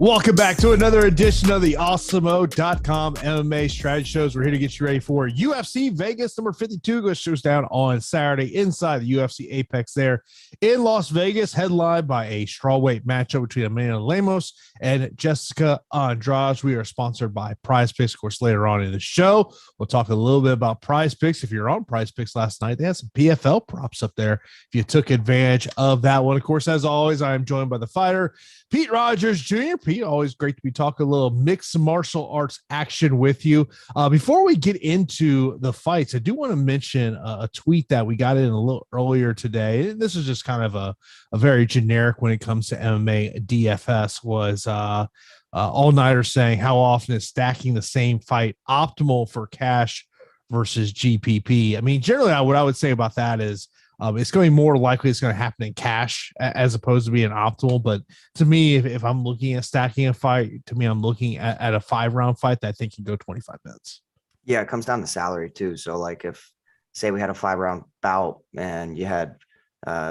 Welcome back to another edition of the Awesemo.com MMA strategy shows. We're here to get you ready for UFC Vegas number 52. Goes down on Saturday inside the UFC Apex there in Las Vegas, headlined by a strawweight matchup between Amanda Lemos and Jessica Andrade. We are sponsored by PrizePicks. Of course, later on in the show, we'll talk a little bit about PrizePicks. If you're on PrizePicks last night, they had some PFL props up there if you took advantage of that one. Of course, as always, I am joined by the fighter, Pete Rogers Jr. Pete, always great to be talking a little mixed martial arts action with you. Before we get into the fights, I do want to mention a tweet that we got in a little earlier today. This is just kind of a very generic when it comes to MMA DFS. Was all-nighter saying, how often is stacking the same fight optimal for cash versus GPP? I mean, generally, what I would say about that is, it's going to be more likely it's going to happen in cash as opposed to being optimal. But to me, if I'm looking at stacking a fight, to me, I'm looking at a 5-round fight that I think can go 25 minutes. Yeah, it comes down to salary too. So like if, say we had a 5-round bout and you had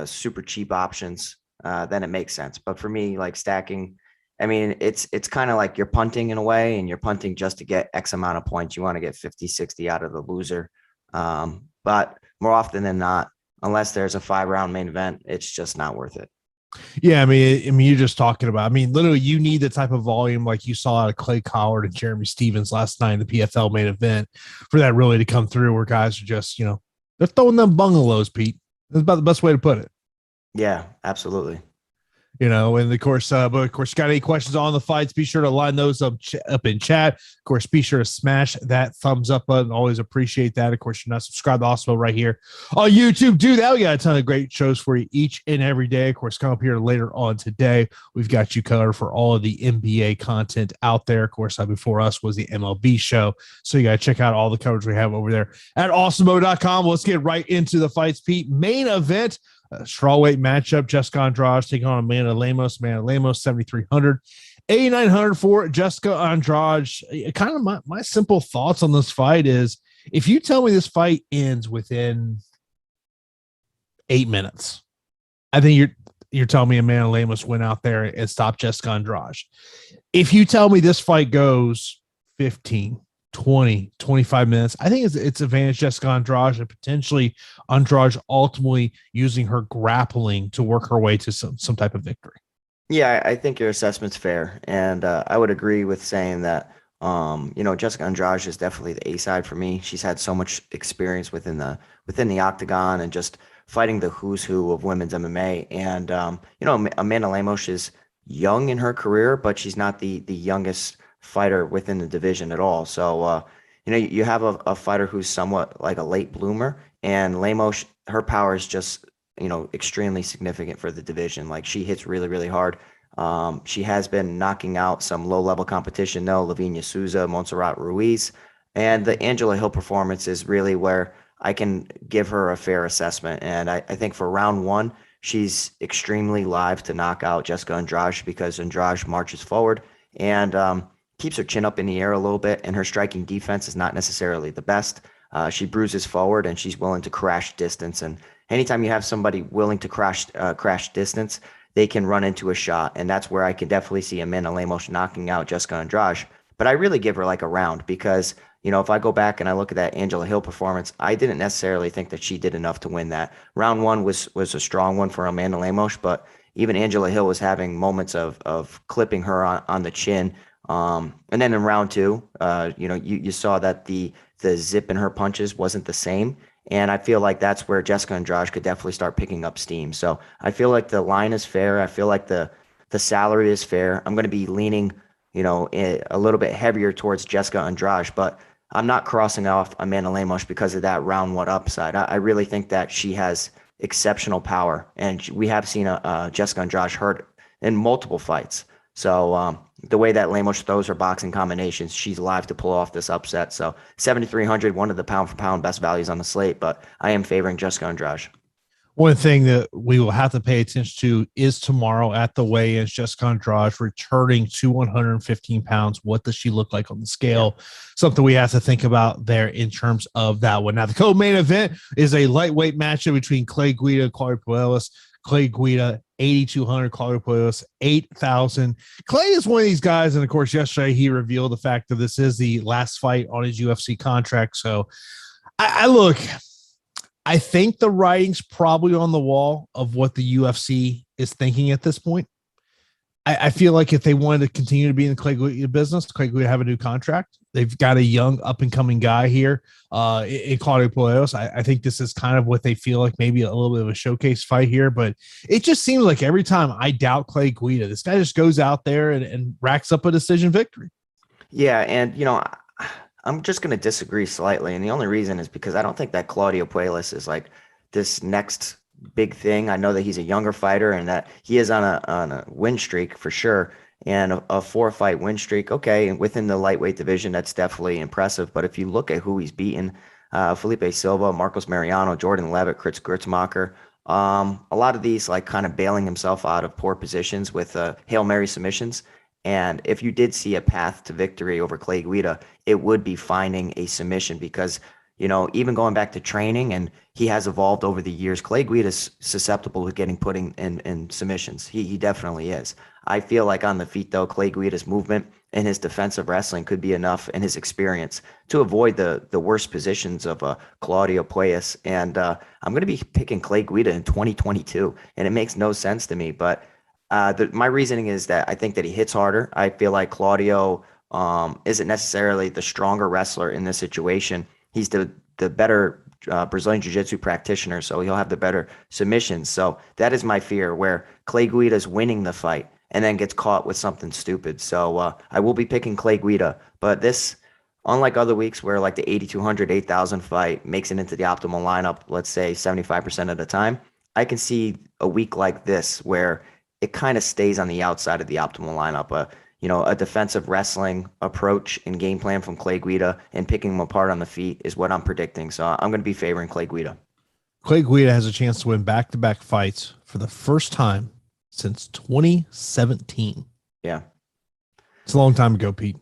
super cheap options, then it makes sense. But for me, like stacking, I mean, it's kind of like you're punting in a way, and you're punting just to get X amount of points. You want to get 50, 60 out of the loser. But more often than not, unless there's a 5-round main event, it's just not worth it. Yeah, I mean, you're just talking about, literally you need the type of volume like you saw out of Clay Collard and Jeremy Stevens last night in the PFL main event for that really to come through, where guys are just, they're throwing them bungalows, Pete. That's about the best way to put it. Yeah, absolutely. And of course, you got any questions on the fights, be sure to line those up in chat. Of course, be sure to smash that thumbs up button. Always appreciate that. Of course, you're not subscribed to Awesemo right here on YouTube. Do that. We got a ton of great shows for you each and every day. Of course, come up here later on today. We've got you covered for all of the NBA content out there. Of course, before us was the MLB show. So you got to check out all the coverage we have over there at Awesemo.com. Let's get right into the fights, Pete. Main event. Strawweight matchup, Jessica Andrade taking on Amanda Lemos. Amanda Lemos, 7,300, 8,900 for Jessica Andrade. Kind of my simple thoughts on this fight is, if you tell me this fight ends within 8 minutes, I think you're telling me Amanda Lemos went out there and stopped Jessica Andrade. If you tell me this fight goes 15, 20, 25 minutes, I think it's advantage Jessica Andrade, and potentially Andrade ultimately using her grappling to work her way to some type of victory. Yeah, I think your assessment's fair. And I would agree with saying that, Jessica Andrade is definitely the A side for me. She's had so much experience within the octagon and just fighting the who's who of women's MMA. And, Amanda Lemos is young in her career, but she's not the youngest fighter within the division at all. So, you have a fighter who's somewhat like a late bloomer, and Lemos, her power is just, extremely significant for the division. Like, she hits really, really hard. She has been knocking out some low-level competition, though, Lavinia Souza, Montserrat Ruiz, and the Angela Hill performance is really where I can give her a fair assessment. And I think for round one, she's extremely live to knock out Jessica Andrade, because Andrade marches forward and keeps her chin up in the air a little bit, and her striking defense is not necessarily the best. She bruises forward, and she's willing to crash distance. And anytime you have somebody willing to crash distance, they can run into a shot. And that's where I can definitely see Amanda Lemos knocking out Jessica Andrade. But I really give her like a round, because, if I go back and I look at that Angela Hill performance, I didn't necessarily think that she did enough to win that. Round one was a strong one for Amanda Lemos, but even Angela Hill was having moments of clipping her on the chin. And then in round two, you saw that the zip in her punches wasn't the same. And I feel like that's where Jessica Andrade could definitely start picking up steam. So I feel like the line is fair. I feel like the salary is fair. I'm going to be leaning, a little bit heavier towards Jessica Andrade, but I'm not crossing off Amanda Lemos because of that round one upside. I really think that she has exceptional power, and we have seen Jessica Andrade hurt in multiple fights. So the way that Lemos throws her boxing combinations, she's live to pull off this upset. So 7,300, one of the pound-for-pound best values on the slate, but I am favoring Jessica Andrade. One thing that we will have to pay attention to is tomorrow at the weigh-ins, Jessica Andrade returning to 115 pounds. What does she look like on the scale? Yeah. Something we have to think about there in terms of that one. Now, the co-main event is a lightweight matchup between Clay Guida and Claudio Puelles. Clay Guida 8,200. Claudio Puelles, 8,000. Clay is one of these guys. And of course, yesterday he revealed the fact that this is the last fight on his UFC contract. So I think the writing's probably on the wall of what the UFC is thinking at this point. I feel like if they wanted to continue to be in the Clay Guida business, Clay Guida have a new contract. They've got a young up-and-coming guy here in Claudio Puelles. I think this is kind of what they feel like, maybe a little bit of a showcase fight here. But it just seems like every time I doubt Clay Guida, this guy just goes out there and racks up a decision victory. Yeah, and, I'm just going to disagree slightly. And the only reason is because I don't think that Claudio Puelles is like this next big thing. I know that he's a younger fighter and that he is on a win streak for sure, and a 4-fight win streak. Okay, and within the lightweight division, that's definitely impressive. But if you look at who he's beaten, Felipe Silva, Marcos Mariano, Jordan Levitt, Chris Grutzmacher, a lot of these like kind of bailing himself out of poor positions with Hail Mary submissions. And if you did see a path to victory over Clay Guida, it would be finding a submission because, even going back to training, and he has evolved over the years, Clay Guida is susceptible to getting put in submissions. He definitely is. I feel like on the feet, though, Clay Guida's movement and his defensive wrestling could be enough, and his experience to avoid the worst positions of Claudio Puelles. And I'm going to be picking Clay Guida in 2022, and it makes no sense to me. But my reasoning is that I think that he hits harder. I feel like Claudio isn't necessarily the stronger wrestler in this situation. He's the better Brazilian Jiu-Jitsu practitioner, so he'll have the better submissions. So that is my fear, where Clay Guida is winning the fight and then gets caught with something stupid. So I will be picking Clay Guida, but this, unlike other weeks where like the 8,200, 8,000 fight makes it into the optimal lineup, let's say 75% of the time, I can see a week like this where it kind of stays on the outside of the optimal lineup. A defensive wrestling approach and game plan from Clay Guida and picking him apart on the feet is what I'm predicting. So I'm going to be favoring Clay Guida. Clay Guida has a chance to win back-to-back fights for the first time since 2017. Yeah. It's a long time ago, Pete.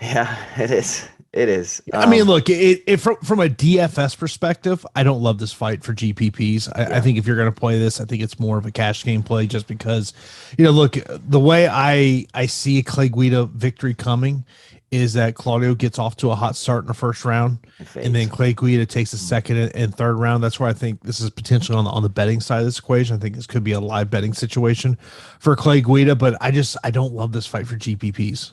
Yeah, it is. It is. I mean, look, from a DFS perspective, I don't love this fight for GPPs. I think if you're going to play this, I think it's more of a cash game play just because, look, the way I see a Clay Guida victory coming is that Claudio gets off to a hot start in the first round, and then Clay Guida takes the second and third round. That's where I think this is potentially on the betting side of this equation. I think this could be a live betting situation for Clay Guida, but I don't love this fight for GPPs.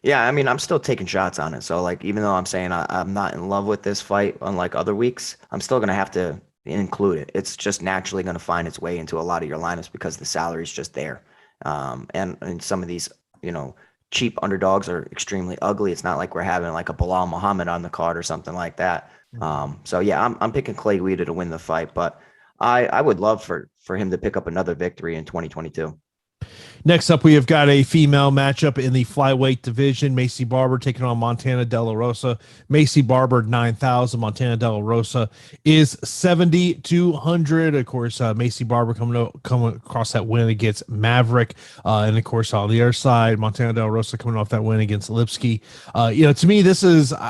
Yeah, I mean, I'm still taking shots on it. So, like, even though I'm saying I'm not in love with this fight, unlike other weeks, I'm still going to have to include it. It's just naturally going to find its way into a lot of your lineups because the salary is just there. And some of these, cheap underdogs are extremely ugly. It's not like we're having like a Bilal Muhammad on the card or something like that. So, yeah, I'm picking Clay Guida to win the fight, but I would love for him to pick up another victory in 2022. Next up, we have got a female matchup in the flyweight division. Macy Barber taking on Montana De La Rosa. Macy Barber, 9,000. Montana De La Rosa is 7,200. Of course, Macy Barber coming across that win against Maverick. And, of course, on the other side, Montana De La Rosa coming off that win against Lipsky. To me,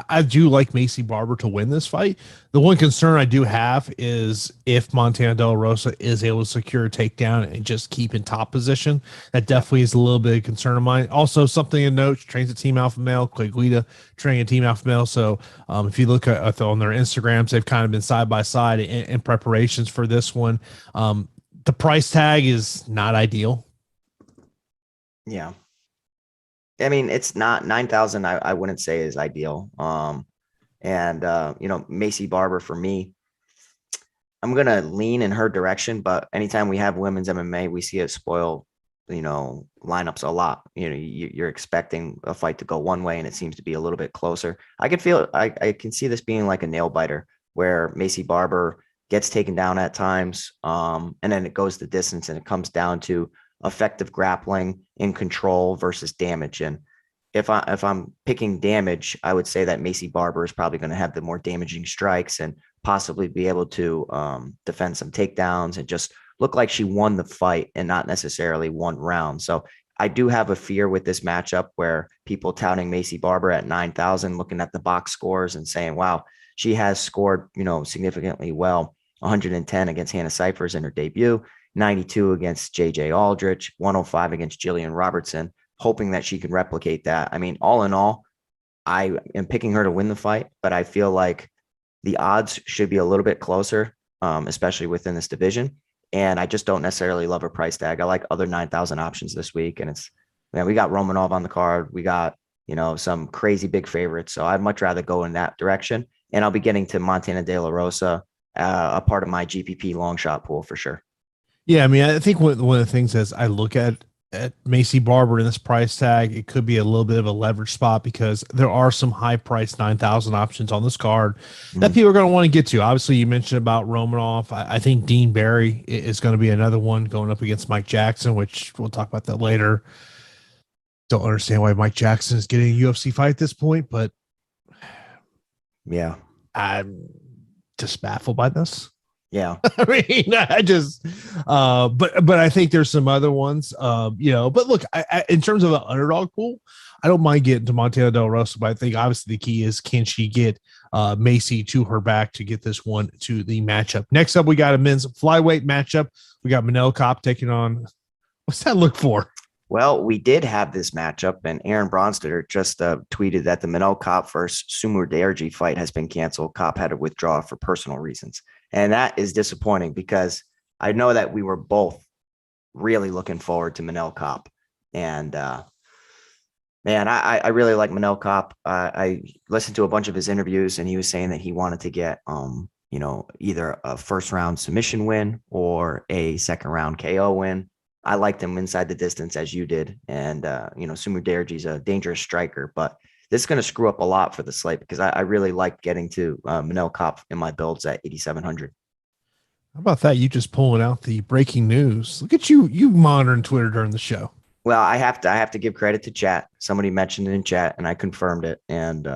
I do like Macy Barber to win this fight. The one concern I do have is if Montana De La Rosa is able to secure a takedown and just keep in top position. That definitely is a little bit of concern of mine. Also, something to note, she trains a Team Alpha Male. Clay Guida training a Team Alpha Male. So if you look at on their Instagrams, they've kind of been side by side in preparations for this one. The price tag is not ideal. Yeah. I mean, it's not 9,000. I wouldn't say is ideal. Macy Barber for me, I'm going to lean in her direction, but anytime we have women's MMA, we see it spoil, lineups a lot. You're expecting a fight to go one way and it seems to be a little bit closer. I can see this being like a nail biter where Macy Barber gets taken down at times. And then it goes the distance and it comes down to effective grappling in control versus damage. And if I'm picking damage, I would say that Macy Barber is probably going to have the more damaging strikes and possibly be able to defend some takedowns and just look like she won the fight and not necessarily one round. So I do have a fear with this matchup where people touting Macy Barber at 9,000, looking at the box scores and saying, wow, she has scored, significantly well, 110 against Hannah Cyphers in her debut. 92 against JJ Aldrich, 105 against Jillian Robertson, hoping that she can replicate that. I mean, all in all, I am picking her to win the fight, but I feel like the odds should be a little bit closer, especially within this division. And I just don't necessarily love her price tag. I like other 9,000 options this week. And we got Romanov on the card. We got, some crazy big favorites. So I'd much rather go in that direction. And I'll be getting to Montana De La Rosa, a part of my GPP long shot pool for sure. Yeah. I mean, I think one of the things as I look at Macy Barber in this price tag, it could be a little bit of a leverage spot because there are some high priced 9,000 options on this card that people are going to want to get to. Obviously, you mentioned about Romanoff. I think Dean Barry is going to be another one going up against Mike Jackson, which we'll talk about that later. Don't understand why Mike Jackson is getting a UFC fight at this point, but yeah, I'm just baffled by this. Yeah. I mean, but I think there's some other ones, but look, I in terms of an underdog pool, I don't mind getting to Montana Del Rosa, but I think obviously the key is, can she get Macy to her back to get this one to the matchup? Next up, we got a men's flyweight matchup. We got Manel Kopp taking on, what's that look for? Well, we did have this matchup, and Aaron Bronsteter just tweeted that the Manel Kopp versus Sumur Derji fight has been canceled. Kopp had to withdraw for personal reasons. And that is disappointing because I know that we were both really looking forward to Manel Kopp. And man, I really like Manel Kopp. I listened to a bunch of his interviews, and he was saying that he wanted to get, either a first round submission win or a second round KO win. I liked him inside the distance as you did. And, Sumur Derji's a dangerous striker, but this is going to screw up a lot for the slate because I really like getting to Manel Kopp in my builds at 8,700. How about that? You just pulling out the breaking news. Look at you monitoring Twitter during the show. Well, I have to give credit to chat. Somebody mentioned it in chat and I confirmed it. And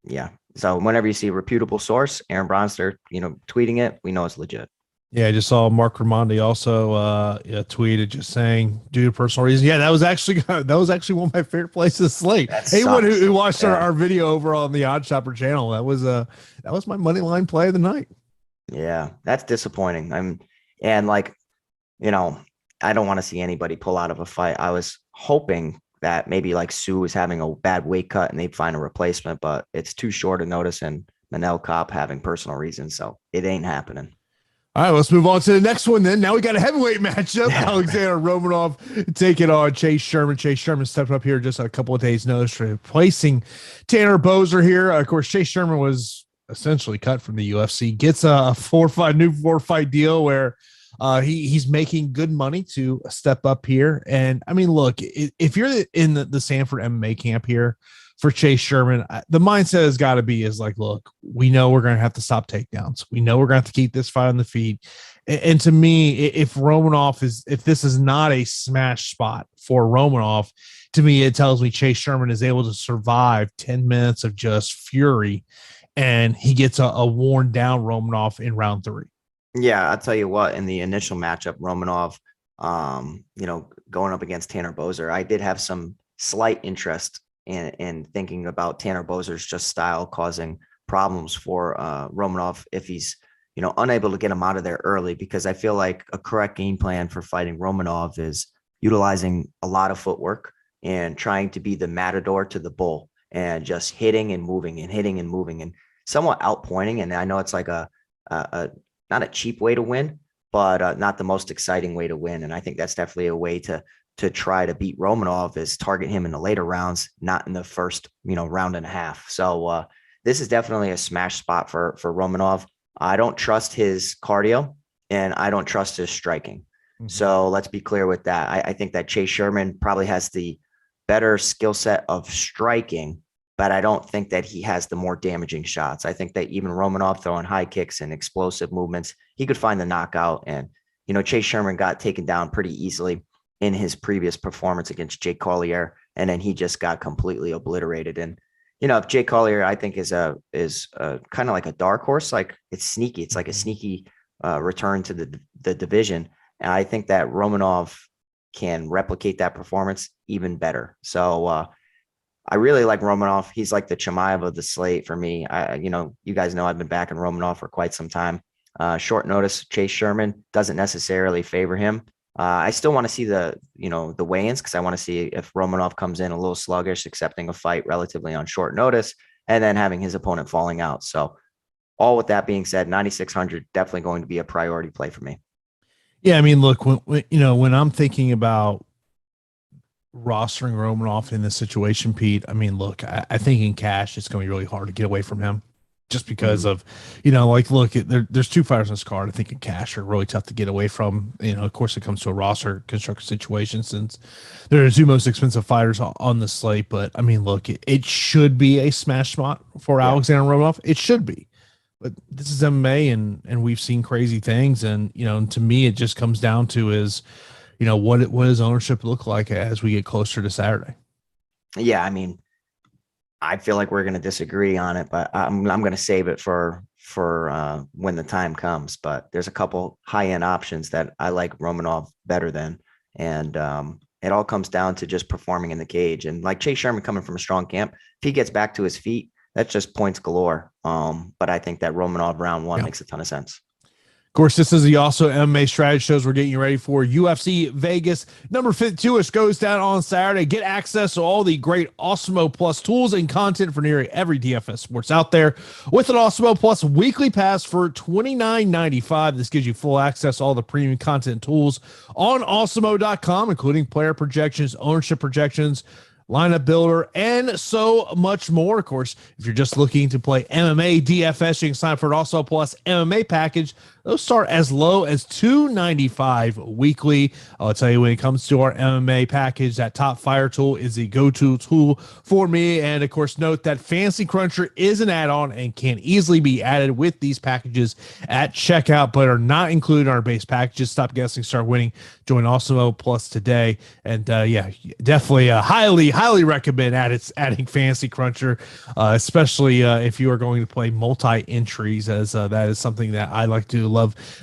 yeah, so whenever you see a reputable source, Aaron Bronster, tweeting it, we know it's legit. Yeah, I just saw Mark Ramondi also tweeted just saying due to personal reasons. Yeah, that was actually one of my favorite places to slate. Anyone who watched our video over on the Odd Shopper channel, that was my money line play of the night. Yeah, that's disappointing. I don't want to see anybody pull out of a fight. I was hoping that maybe like Sue was having a bad weight cut and they'd find a replacement, but it's too short a notice and Manel Kopp having personal reasons, so it ain't happening. All right, let's move on to the next one then. Now we got a heavyweight matchup. Yeah. Alexander Romanov taking on Chase Sherman. Chase Sherman stepped up here just a couple of days' notice, replacing Tanner Boser here. Of course, Chase Sherman was essentially cut from the UFC. Gets a new four-fight deal where he's making good money to step up here. And, I mean, look, if you're in the Sanford MMA camp here, for Chase Sherman, the mindset has got to be is like, look, we know we're going to have to stop takedowns. We know we're going to have to keep this fight on the feet. And to me, if this is not a smash spot for Romanov, to me, it tells me Chase Sherman is able to survive 10 minutes of just fury and he gets a worn down Romanov in round 3. Yeah. I'll tell you what, in the initial matchup, Romanov, going up against Tanner Boser, I did have some slight interest and thinking about Tanner Boser's just style causing problems for Romanov if he's, unable to get him out of there early, because I feel like a correct game plan for fighting Romanov is utilizing a lot of footwork and trying to be the matador to the bull and just hitting and moving and somewhat outpointing. And I know it's like a not a cheap way to win, but not the most exciting way to win. And I think that's definitely a way to try to beat Romanov is target him in the later rounds, not in the first, round and a half. So this is definitely a smash spot for Romanov. I don't trust his cardio and I don't trust his striking. Mm-hmm. So let's be clear with that. I think that Chase Sherman probably has the better skill set of striking, but I don't think that he has the more damaging shots. I think that even Romanov throwing high kicks and explosive movements, he could find the knockout. And, Chase Sherman got taken down pretty easily in his previous performance against Jake Collier, and then he just got completely obliterated. And if Jake Collier, I think is kind of like a dark horse, like it's sneaky. It's like a sneaky return to the division, and I think that Romanov can replicate that performance even better. So I really like Romanov. He's like the Chimaev of the slate for me. You guys know I've been backing Romanov for quite some time. Short notice, Chase Sherman doesn't necessarily favor him. I still want to see the weigh-ins, because I want to see if Romanov comes in a little sluggish, accepting a fight relatively on short notice, and then having his opponent falling out. So all with that being said, 9,600 definitely going to be a priority play for me. Yeah, I mean, look, when I'm thinking about rostering Romanov in this situation, Pete, I mean, look, I think in cash it's going to be really hard to get away from him, just because of, look, there's two fighters on this card I think in cash are really tough to get away from. Of course, it comes to a roster construction situation, since they're the two most expensive fighters on the slate. But I mean, look, it should be a smash spot for Alexander Romanov. It should be. But this is MMA, and we've seen crazy things. And, to me, it just comes down to is, what does ownership look like as we get closer to Saturday? Yeah, I mean, I feel like we're going to disagree on it, but I'm going to save it for when the time comes. But there's a couple high-end options that I like Romanov better than. And it all comes down to just performing in the cage. And like Chase Sherman coming from a strong camp, if he gets back to his feet, that's just points galore. But I think that Romanov round one makes a ton of sense. Of course, this is the Awesemo MMA strategy shows we're getting you ready for. UFC Vegas number 52, which goes down on Saturday. Get access to all the great Awesemo Plus tools and content for nearly every DFS sports out there with an Awesemo Plus weekly pass for $29.95. This gives you full access to all the premium content tools on Awesemo.com, including player projections, ownership projections, lineup builder, and so much more. Of course, if you're just looking to play MMA DFS, you can sign up for an Awesemo Plus MMA package. Those start as low as $2.95 weekly. I'll tell you, when it comes to our MMA package, that Top Fire tool is the go-to tool for me. And of course, note that Fantasy Cruncher is an add-on and can easily be added with these packages at checkout, but are not included in our base packages. Stop guessing, start winning. Join Awesemo Plus today. And definitely highly recommend adding Fantasy Cruncher, especially if you are going to play multi-entries, as that is something that I like to love.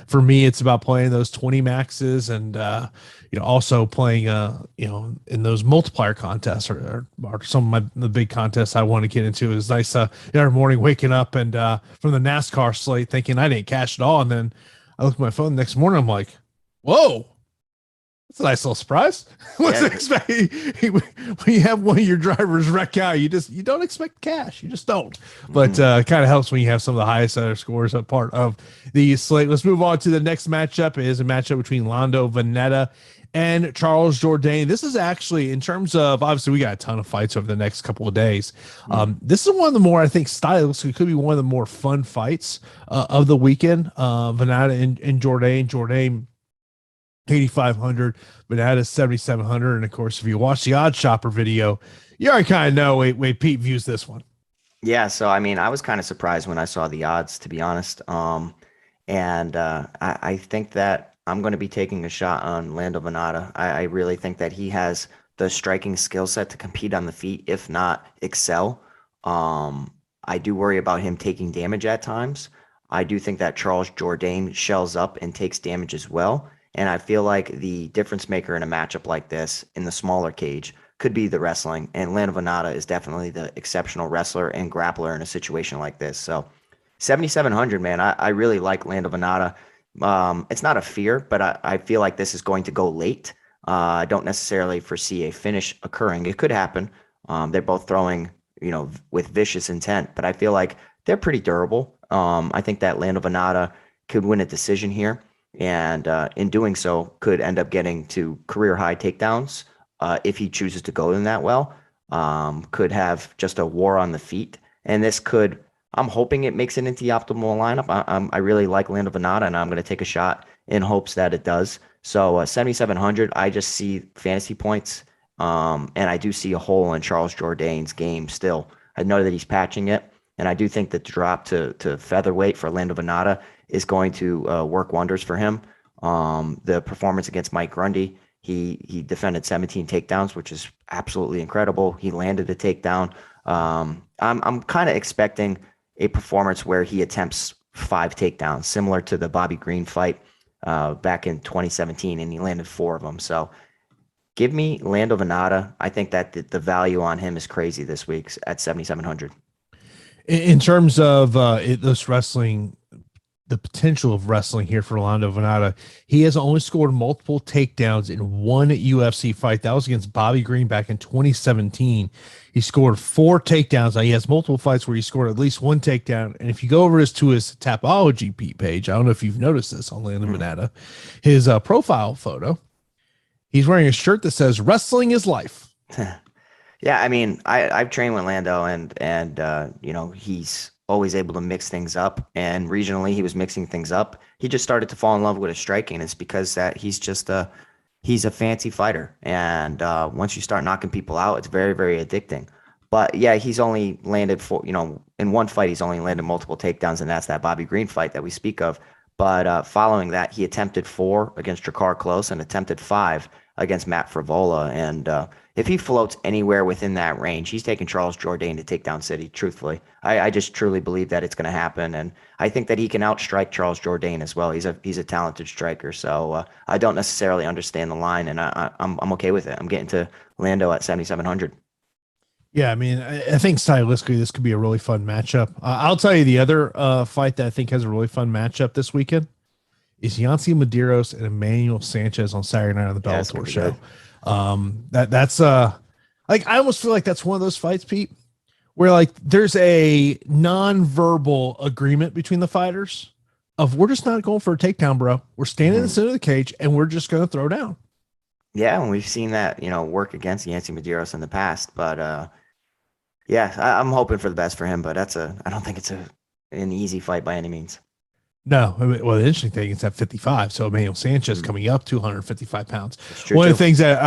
For me, it's about playing those 20 maxes and also playing in those multiplier contests or some of the big contests I want to get into. Is nice every morning waking up and from the NASCAR slate thinking I didn't cash at all, and then I look at my phone the next morning, I'm like, whoa, that's a nice little surprise. Wasn't expecting when you have one of your drivers wreck out, you don't expect cash. You just don't. But it kind of helps when you have some of the highest other scores a part of the slate. Let's move on to the next matchup. It is a matchup between Lando Veneta and Charles Jourdain. This is actually, in terms of, obviously we got a ton of fights over the next couple of days. This is one of the more, I think, stylistically could be one of the more fun fights of the weekend. Veneta and Jourdain. Jourdain 8,500, but that is 7,700. And of course, if you watch the Odd Shopper video, you already kind of know way Pete views this one. Yeah, so I mean, I was kind of surprised when I saw the odds, to be honest. I think that I'm going to be taking a shot on Lando Veneta. I really think that he has the striking skill set to compete on the feet, if not excel. I do worry about him taking damage at times. I do think that Charles Jourdain shells up and takes damage as well. And I feel like the difference maker in a matchup like this in the smaller cage could be the wrestling. And Lando Veneta is definitely the exceptional wrestler and grappler in a situation like this. So 7,700, man, I really like Lando Veneta. It's not a fear, but I feel like this is going to go late. I don't necessarily foresee a finish occurring. It could happen. They're both throwing, with vicious intent, but I feel like they're pretty durable. I think that Lando Veneta could win a decision here. And in doing so, could end up getting to career high takedowns if he chooses to go in that well. Could have just a war on the feet. And this could, I'm hoping it makes it into the optimal lineup. I really like Lando Veneta, and I'm going to take a shot in hopes that it does. So 7,700, I just see fantasy points. And I do see a hole in Charles Jourdain's game still. I know that he's patching it. And I do think that the drop to featherweight for Lando Veneta is going to work wonders for him. The performance against Mike Grundy, he defended 17 takedowns, which is absolutely incredible. He landed a takedown. I'm kind of expecting a performance where he attempts 5 takedowns, similar to the Bobby Green fight back in 2017, and he landed 4 of them. So give me Lando Veneta. I think that the value on him is crazy this week at 7,700. In terms of this wrestling the potential of wrestling here for Rolando Venata. He has only scored multiple takedowns in one UFC fight. That was against Bobby Green back in 2017. He scored 4 takedowns. Now, he has multiple fights where he scored at least 1 takedown. And if you go over to his Tapology page, I don't know if you've noticed this on Rolando Venata, his profile photo, he's wearing a shirt that says "Wrestling is life." Yeah, I mean, I've trained with Lando, and you know, he's always able to mix things up. And regionally, he was mixing things up. He just started to fall in love with his striking. It's because that he's just he's a fancy fighter, and once you start knocking people out, it's very, very addicting. But yeah, he's only landed in one fight, he's only landed multiple takedowns, and that's that Bobby Green fight that we speak of. But following that, he attempted 4 against Drakkar Klose and attempted 5 against Matt Frivola. And if he floats anywhere within that range, he's taking Charles Jourdain to Takedown City, truthfully. I just truly believe that it's going to happen. And I think that he can outstrike Charles Jourdain as well. He's a talented striker. So I don't necessarily understand the line, and I'm okay with it. I'm getting to Lando at 7,700. Yeah, I mean, I think stylistically this could be a really fun matchup. I'll tell you the other fight that I think has a really fun matchup this weekend is Yancy Medeiros and Emmanuel Sanchez on Saturday night on the Bellator show. That's like, I almost feel like that's one of those fights, Pete, where like there's a non-verbal agreement between the fighters of we're just not going for a takedown, bro. We're standing in the center of the cage and we're just going to throw down. Yeah, and we've seen that, work against Yancy Medeiros in the past, but yeah, I'm hoping for the best for him, but I don't think it's an easy fight by any means. No, well, the interesting thing is at 55. So Emmanuel Sanchez coming up 255 pounds. One of the things that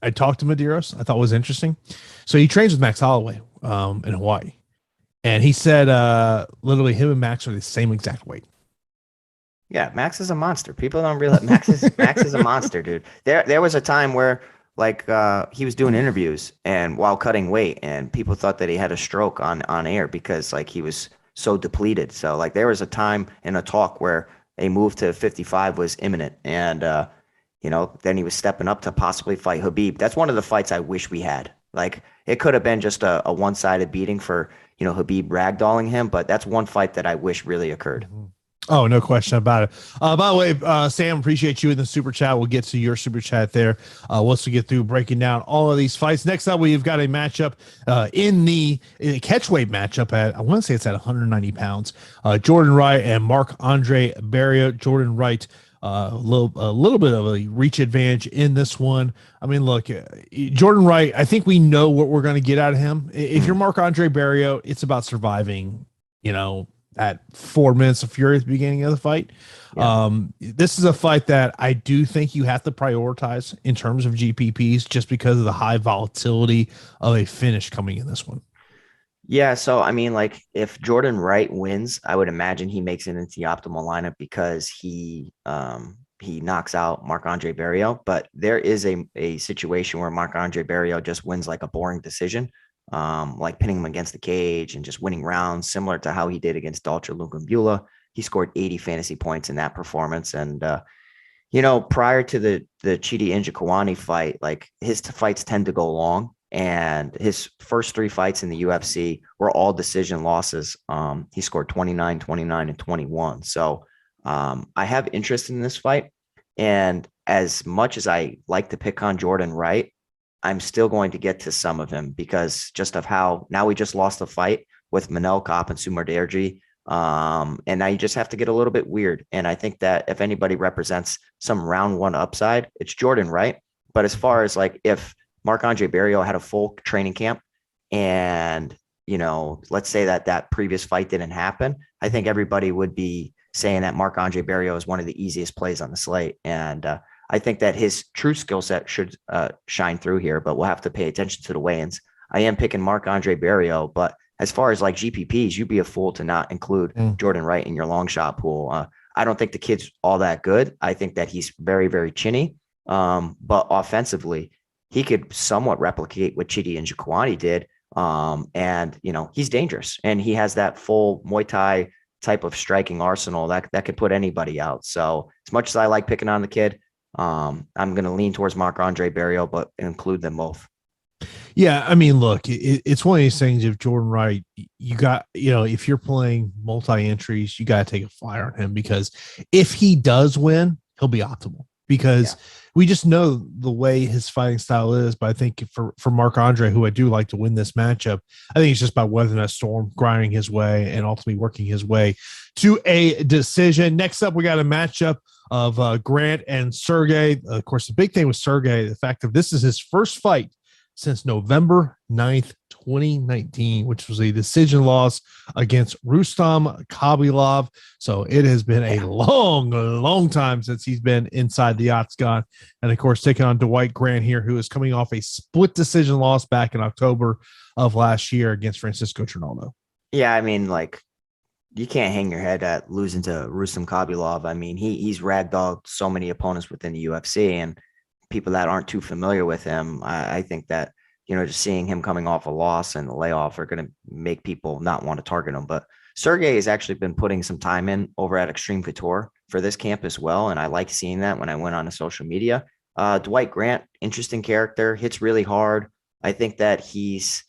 I talked to Medeiros, I thought was interesting. So he trains with Max Holloway in Hawaii, and he said literally him and Max are the same exact weight. Yeah, Max is a monster. People don't realize Max is a monster, dude. There was a time where he was doing interviews and while cutting weight, and people thought that he had a stroke on air because like he was so depleted. So like there was a time in a talk where a move to 55 was imminent, and then he was stepping up to possibly fight Khabib. That's one of the fights I wish we had. Like it could have been just a one-sided beating for Khabib ragdolling him, but that's one fight that I wish really occurred. Oh, no question about it. By the way, Sam, appreciate you in the super chat. We'll get to your super chat there once we get through breaking down all of these fights. Next up, we've got a matchup in the catchweight matchup at, I want to say it's at 190 pounds. Jordan Wright and Marc-Andre Barriault. Jordan Wright, a little bit of a reach advantage in this one. I mean, look, Jordan Wright, I think we know what we're going to get out of him. If you're Marc-Andre Barriault, it's about surviving, at 4 minutes of fury at the beginning of the fight. Yeah. This is a fight that I do think you have to prioritize in terms of GPPs just because of the high volatility of a finish coming in this one. Yeah, so I mean, like if Jordan Wright wins, I would imagine he makes it into the optimal lineup because he knocks out Marc-Andre Barriault. But there is a situation where Marc-Andre Barriault just wins like a boring decision. Like pinning him against the cage and just winning rounds, similar to how he did against Dalcha Lungiambula. He scored 80 fantasy points in that performance. And, prior to the Chidi Njokuani fight, like his fights tend to go long, and his first 3 fights in the UFC were all decision losses. He scored 29, 29, and 21. So I have interest in this fight. And as much as I like to pick on Jordan Wright, I'm still going to get to some of him because just of how now we just lost a fight with Manel Kopp and Sumar Derji. And now you just have to get a little bit weird. And I think that if anybody represents some round 1 upside, it's Jordan Wright. But as far as like if Marc-Andre Barriault had a full training camp and, let's say that previous fight didn't happen, I think everybody would be saying that Marc-Andre Barriault is one of the easiest plays on the slate. And, I think that his true skill set should shine through here, but we'll have to pay attention to the weigh-ins. I am picking Marc-Andre Barriault, but as far as like GPPs, you'd be a fool to not include Jordan Wright in your long shot pool. I don't think the kid's all that good. I think that he's very, very chinny, but offensively, he could somewhat replicate what Chidi Njokuani did. And, he's dangerous, and he has that full Muay Thai type of striking arsenal that could put anybody out. So as much as I like picking on the kid, I'm going to lean towards Marc-Andre Barriault, but include them both. Yeah, I mean, look, it's one of these things. If Jordan Wright, you got, if you're playing multi entries, you got to take a flyer on him, because if he does win, he'll be optimal, because we just know the way his fighting style is. But I think for Marc Andre, who I do like to win this matchup, I think it's just about weathering that storm, grinding his way, and ultimately working his way to a decision. Next up, we got a matchup of Grant and Sergey. Of course, the big thing with Sergey, the fact that this is his first fight since November 9th, 2019, which was a decision loss against Rustam Khabilov. So it has been a long time since he's been inside the octagon. And of course, taking on Dwight Grant here, who is coming off a split decision loss back in October of last year against Francisco Trinaldo. Yeah, I mean, like, you can't hang your head at losing to Rustam Khabilov. I mean, he's ragdolled so many opponents within the UFC, and people that aren't too familiar with him, I think that, just seeing him coming off a loss and the layoff are going to make people not want to target him. But Sergey has actually been putting some time in over at Extreme Couture for this camp as well, and I like seeing that when I went on to social media. Dwight Grant, interesting character, hits really hard. I think that he's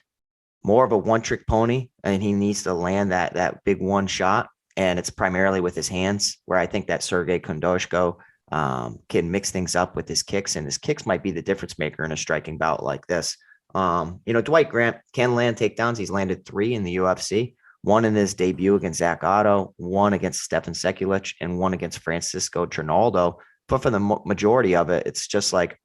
more of a one-trick pony, and he needs to land that big one shot, and it's primarily with his hands, where I think that Sergey Kondoshko can mix things up with his kicks, and his kicks might be the difference maker in a striking bout like this. Dwight Grant can land takedowns. He's landed 3 in the UFC, 1 in his debut against Zach Otto, 1 against Stefan Sekulic, and 1 against Francisco Trinaldo. But for the majority of it, it's just like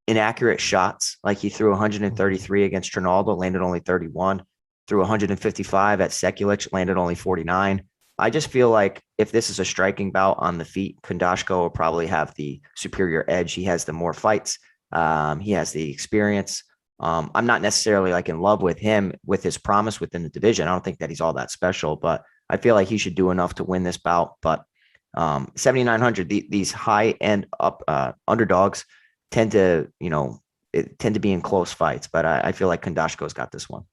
inaccurate shots. Like, he threw 133 against Trinaldo, landed only 31, threw 155 at Sekulic, landed only 49. I just feel like if this is a striking bout on the feet, Kondoshko will probably have the superior edge. He has the more fights. He has the experience. I'm not necessarily like in love with him, with his promise within the division. I don't think that he's all that special, but I feel like he should do enough to win this bout. But 7,900, these high end underdogs tend to be in close fights, but I feel like Kondoshko's got this one.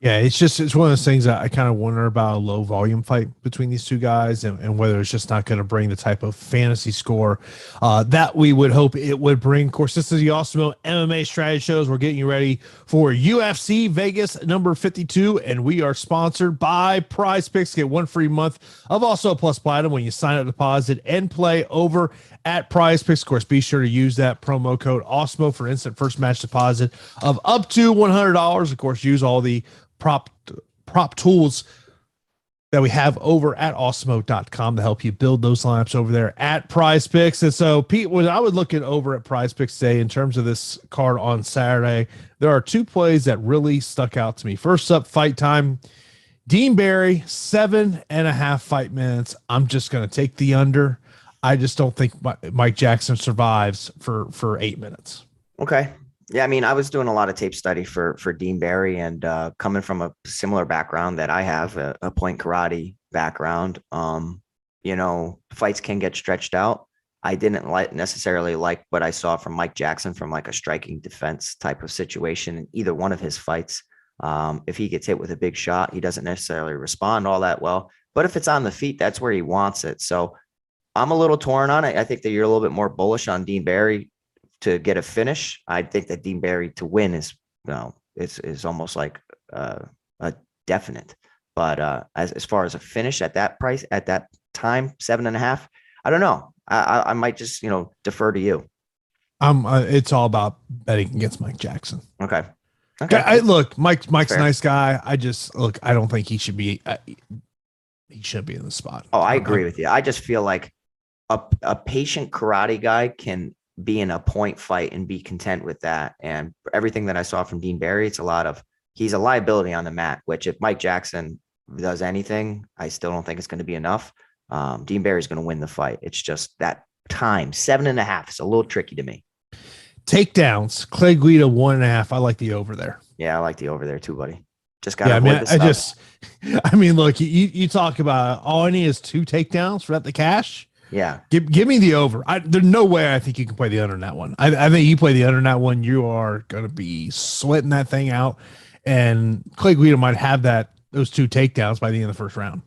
Yeah, it's one of those things that I kind of wonder about, a low volume fight between these two guys, and whether it's just not going to bring the type of fantasy score that we would hope it would bring. Of course, this is the Awesemo MMA strategy shows. We're getting you ready for UFC Vegas number 52, and we are sponsored by PrizePicks. Get 1 free month of also Plus Platinum when you sign up, deposit, and play over at PrizePicks. Of course, be sure to use that promo code Awesemo for instant first match deposit of up to $100. Of course, use all the prop tools that we have over at awesemo.com to help you build those lineups over there at PrizePicks. And so, Pete, when I would look at over at PrizePicks today in terms of this card on Saturday, there are 2 plays that really stuck out to me. First up, fight time. Dean Barry, 7.5 fight minutes. I'm just going to take the under. I just don't think Mike Jackson survives for 8 minutes. Okay. Yeah, I mean, I was doing a lot of tape study for Dean Barry, and coming from a similar background that I have, a point karate background, fights can get stretched out. I didn't necessarily like what I saw from Mike Jackson from like a striking defense type of situation in either one of his fights. If he gets hit with a big shot, he doesn't necessarily respond all that well. But if it's on the feet, that's where he wants it. So I'm a little torn on it. I think that you're a little bit more bullish on Dean Barry to get a finish. I think that Dean Barry to win is almost like a definite. But as far as a finish at that price, at that time, 7.5, I don't know. I might just defer to you. It's all about betting against Mike Jackson. Okay. Look, Mike's a nice guy. I don't think he should be. He should be in the spot. Oh, I agree with you. I just feel like a patient karate guy can be in a point fight and be content with that. And everything that I saw from Dean Barry, he's a liability on the mat, which if Mike Jackson does anything, I still don't think it's going to be enough. Dean Barry's going to win the fight. It's just that time, 7.5 is a little tricky to me. Takedowns, Clay Guida 1.5. I like the over there. Yeah, I like the over there too, buddy. Just got look, you talk about all I need is 2 takedowns for the cash. Yeah. Give me the over. There's no way I think you can play the under in that one. I think you play the under in that one, you are going to be sweating that thing out. And Clay Guida might have those 2 takedowns by the end of the first round.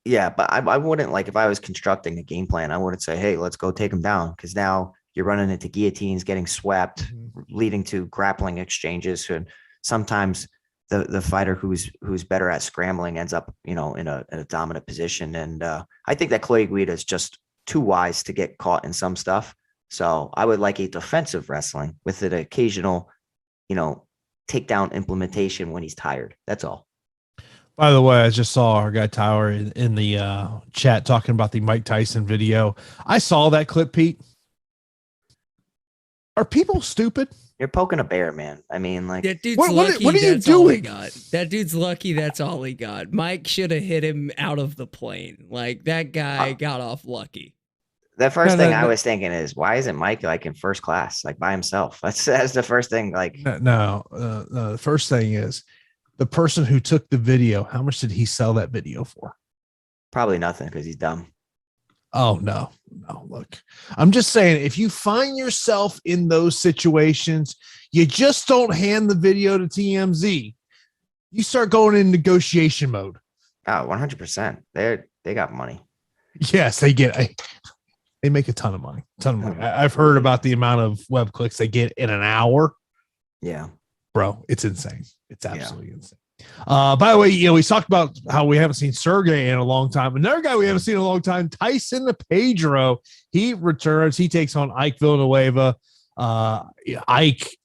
Yeah, but I wouldn't, like, if I was constructing a game plan, I wouldn't say, hey, let's go take him down. Because now you're running into guillotines, getting swept, leading to grappling exchanges. And sometimes the fighter who's better at scrambling ends up, in a dominant position. And I think that Clay Guida is just too wise to get caught in some stuff. So I would like a defensive wrestling with an occasional, takedown implementation when he's tired. That's all. By the way, I just saw our guy Tyler in the chat talking about the Mike Tyson video. I saw that clip, Pete. Are people stupid? You're poking a bear, man. I mean, like, that dude's what lucky. are you That's all he doing? got. That dude's lucky. That's all he got. Mike should have hit him out of the plane. Like, that guy got off lucky. The first thing I was thinking is, why isn't Mike like in first class, like by himself? That's the first thing. Like, no. The first thing is the person who took the video. How much did he sell that video for? probably nothing because he's dumb. Oh, no. Look, I'm just saying, if you find yourself in those situations, you just don't hand the video to TMZ. You start going in negotiation mode. Oh, 100%. They got money. Yes, they make a ton of money. I've heard about the amount of web clicks they get in an hour. Yeah. Bro, it's insane. It's absolutely insane. By the way, we talked about how we haven't seen Sergey in a long time. Another guy we haven't seen in a long time, Tyson Pedro. He returns. He takes on Ike Villanueva. Ike,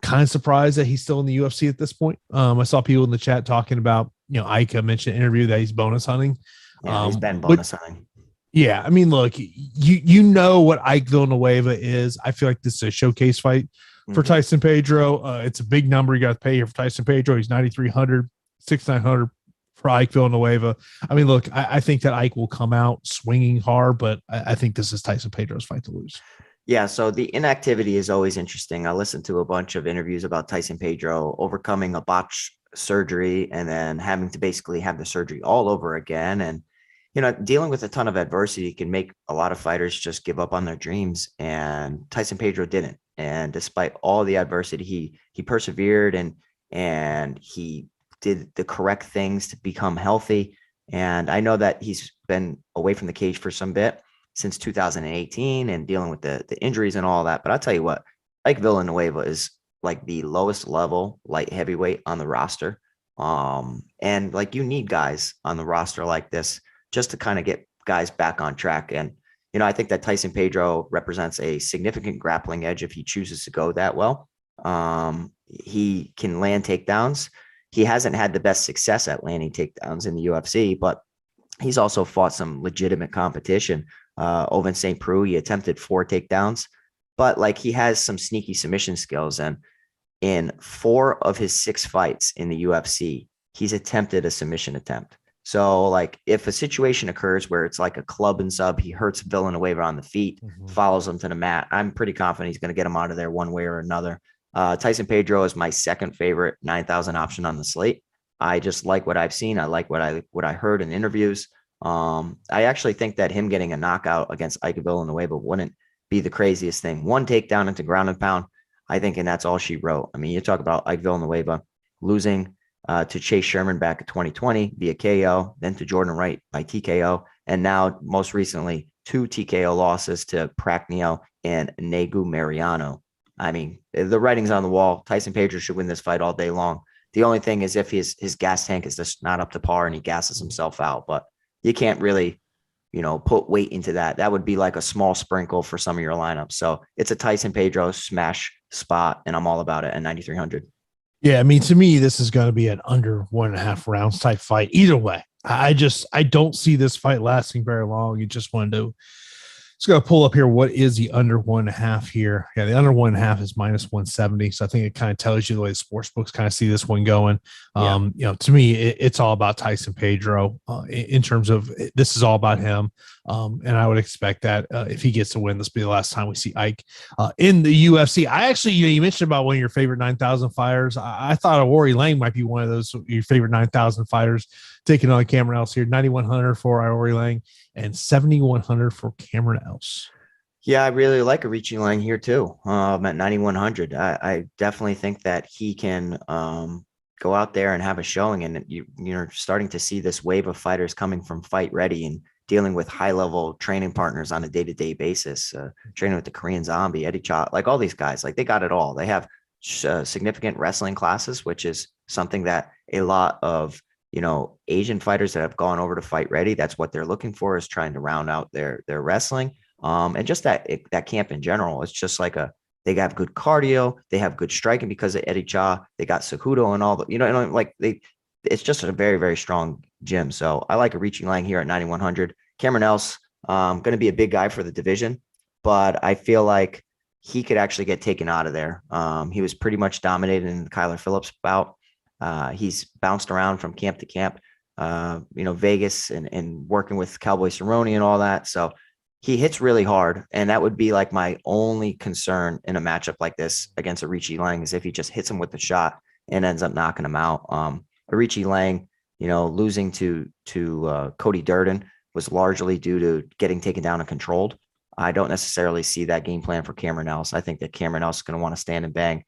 kind of surprised that he's still in the UFC at this point. I saw people in the chat talking about, Ike mentioned in an interview that he's bonus hunting. Yeah, he's been bonus hunting. Yeah, I mean, look, you know what Ike Villanueva is. I feel like this is a showcase fight for Tyson Pedro. It's a big number you got to pay here for Tyson Pedro. He's 9,300, 6,900 for Ike Villanueva. I mean, look, I think that Ike will come out swinging hard, but I think this is Tyson Pedro's fight to lose. Yeah, so the inactivity is always interesting. I listened to a bunch of interviews about Tyson Pedro overcoming a botched surgery and then having to basically have the surgery all over again. And, dealing with a ton of adversity can make a lot of fighters just give up on their dreams. And Tyson Pedro didn't. And despite all the adversity, he persevered and he did the correct things to become healthy. And I know that he's been away from the cage for some bit since 2018 and dealing with the injuries and all that. But I'll tell you what, Ike Villanueva is like the lowest level light heavyweight on the roster. And like you need guys on the roster like this just to kind of get guys back on track. And, I think that Tyson Pedro represents a significant grappling edge if he chooses to go that well. He can land takedowns. He hasn't had the best success at landing takedowns in the UFC, but he's also fought some legitimate competition. Over in St. Preux, he attempted 4 takedowns, but like he has some sneaky submission skills. And in 4 of his 6 fights in the UFC, he's attempted a submission attempt. So like if a situation occurs where it's like a club and sub, he hurts Villanueva on the feet, follows him to the mat, I'm pretty confident he's going to get him out of there one way or another. Tyson Pedro is my second favorite 9,000 option on the slate. I just like what I've seen. I like what I heard in interviews. I actually think that him getting a knockout against Ike Villanueva wouldn't be the craziest thing. 1 takedown into ground and pound, I think, and that's all she wrote. I mean, you talk about Ike Villanueva losing to Chase Sherman back in 2020 via KO, then to Jordan Wright by TKO, and now most recently 2 TKO losses to Pragnio and Negu Mariano. I mean, the writing's on the wall. Tyson Pedro should win this fight all day long. The only thing is if his gas tank is just not up to par and he gasses himself out, but you can't really, put weight into that. That would be like a small sprinkle for some of your lineups. So it's a Tyson Pedro smash spot, and I'm all about it at 9,300. Yeah, I mean, to me, this is going to be an under 1.5 rounds type fight. Either way, I don't see this fight lasting very long. You just wanted to. Just going to pull up here. What is the under 1.5 here? Yeah, the under 1.5 is -170. So I think it kind of tells you the way the sports books kind of see this one going. To me, it's all about Tyson Pedro in terms of this is all about him. And I would expect that if he gets to win, this will be the last time we see Ike in the UFC. I actually, you mentioned about one of your favorite 9,000 fighters. I thought Awori Lang might be one of those your favorite 9,000 fighters taking on Cameron Else here. 9,100 for Awori Lang and 7,100 for Cameron Else. Yeah, I really like Awori Lang here too. At 9,100, I definitely think that he can go out there and have a showing. And you're starting to see this wave of fighters coming from Fight Ready, and dealing with high level training partners on a day-to-day basis, training with the Korean Zombie, Eddie Cha, like all these guys, like they got it all. They have significant wrestling classes, which is something that a lot of, Asian fighters that have gone over to Fight Ready, that's what they're looking for, is trying to round out their wrestling. And just that camp in general, it's just like they have good cardio, they have good striking because of Eddie Cha, they got Cejudo and all the, it's just a very, very strong gym. So I like Richie Lang here at 9,100. Cameron Else, going to be a big guy for the division, but I feel like he could actually get taken out of there. He was pretty much dominated in the Kyler Phillips bout. He's bounced around from camp to camp, Vegas and working with Cowboy Cerrone and all that. So he hits really hard. And that would be like my only concern in a matchup like this against a Richie Lang, is if he just hits him with the shot and ends up knocking him out. Richie Lang, losing to Cody Durden was largely due to getting taken down and controlled. I don't necessarily see that game plan for Cameron Else. I think that Cameron Else is going to want to stand and bang,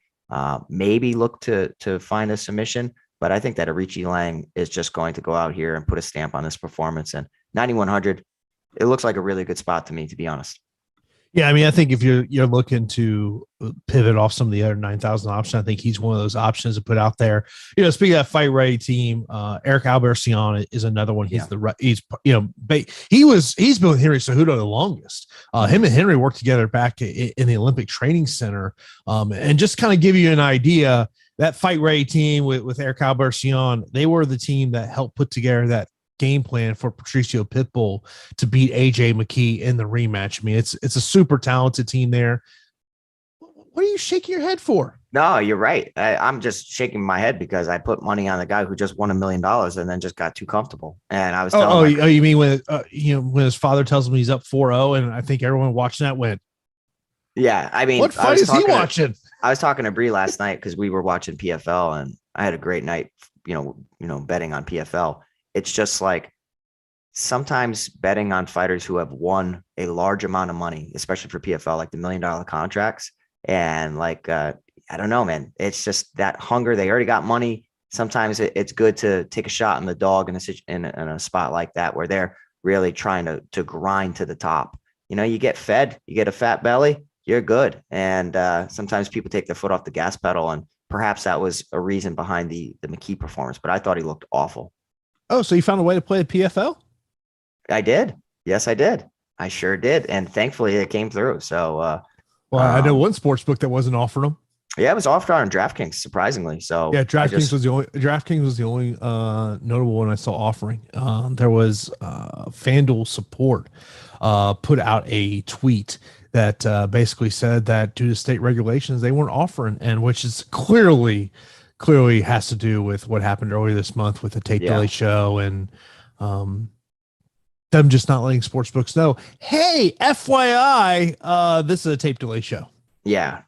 maybe look to find a submission, but I think that a Richie Lang is just going to go out here and put a stamp on this performance. And 9,100, it looks like a really good spot to me, to be honest. Yeah, I mean, I think if you're looking to pivot off some of the other 9,000 options, I think he's one of those options to put out there. Speaking of that Fight Ready team, Eric Albercion is another one. He's been with Henry Cejudo the longest. Him and Henry worked together back in the Olympic Training Center, and just kind of give you an idea. That Fight Ready team with Eric Albercion, they were the team that helped put together that game plan for Patricio Pitbull to beat AJ McKee in the rematch. I mean, it's a super talented team there. What are you shaking your head for? No, you're right. I'm just shaking my head because I put money on the guy who just won $1 million and then just got too comfortable. And I was telling you mean when his father tells him he's up 4-0, and I think everyone watching that went, yeah. I mean, what fight is he watching? I was talking to Bree last night because we were watching PFL, and I had a great night, betting on PFL. It's just like sometimes betting on fighters who have won a large amount of money, especially for PFL, like the $1 million contracts. And I don't know, man, it's just that hunger. They already got money. Sometimes it's good to take a shot in the dog in a spot like that, where they're really trying to grind to the top. You get fed, you get a fat belly, you're good. And sometimes people take their foot off the gas pedal, and perhaps that was a reason behind the McKee performance, but I thought he looked awful. Oh, so you found a way to play the PFL? I did. Yes, I did. I sure did. And thankfully it came through. So, I know one sports book that wasn't offering them. Yeah, it was offered on DraftKings, surprisingly. So yeah, DraftKings was the only notable one I saw offering. There was FanDuel support put out a tweet that basically said that due to state regulations, they weren't offering, and which is clearly has to do with what happened earlier this month with the tape delay show, and them just not letting sportsbooks know, hey, FYI, this is a tape delay show. Yeah.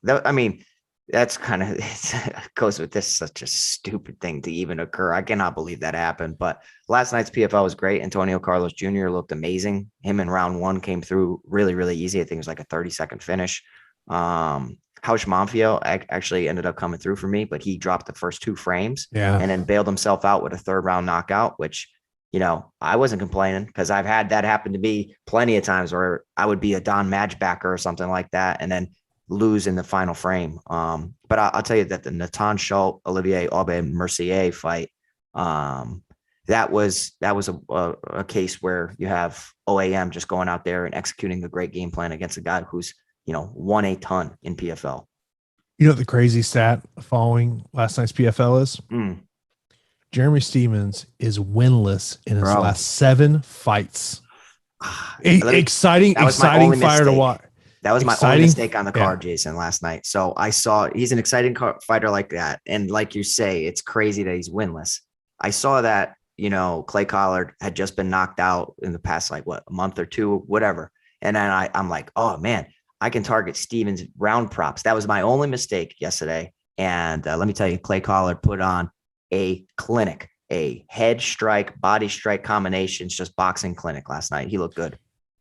That's kind of, it goes with this, such a stupid thing to even occur. I cannot believe that happened. But last night's PFL was great. Antonio Carlos Jr. looked amazing. Him in round one came through really, really easy. I think it was like a 30-second finish. House Monfio actually ended up coming through for me, but he dropped the first 2 frames and then bailed himself out with a 3rd round knockout, which, I wasn't complaining because I've had that happen to me plenty of times where I would be a Don Madge backer or something like that and then lose in the final frame. But I'll tell you that the Nathan Schultz, Olivier Aubin-Mercier fight, that was a case where you have OAM just going out there and executing a great game plan against a guy who's, won a ton in PFL. The crazy stat following last night's PFL is Jeremy Stephens is winless in his last 7 fights. Exciting fire to watch. That was my only mistake on the card, Jason, last night. So I saw he's an exciting fighter like that. And like you say, it's crazy that he's winless. I saw that, Clay Collard had just been knocked out in the past, a month or 2, whatever. And then I'm like, oh man, I can target Stephens round props. That was my only mistake yesterday. And let me tell you, Clay Collard put on a clinic, a head strike, body strike combinations, just boxing clinic last night. He looked good.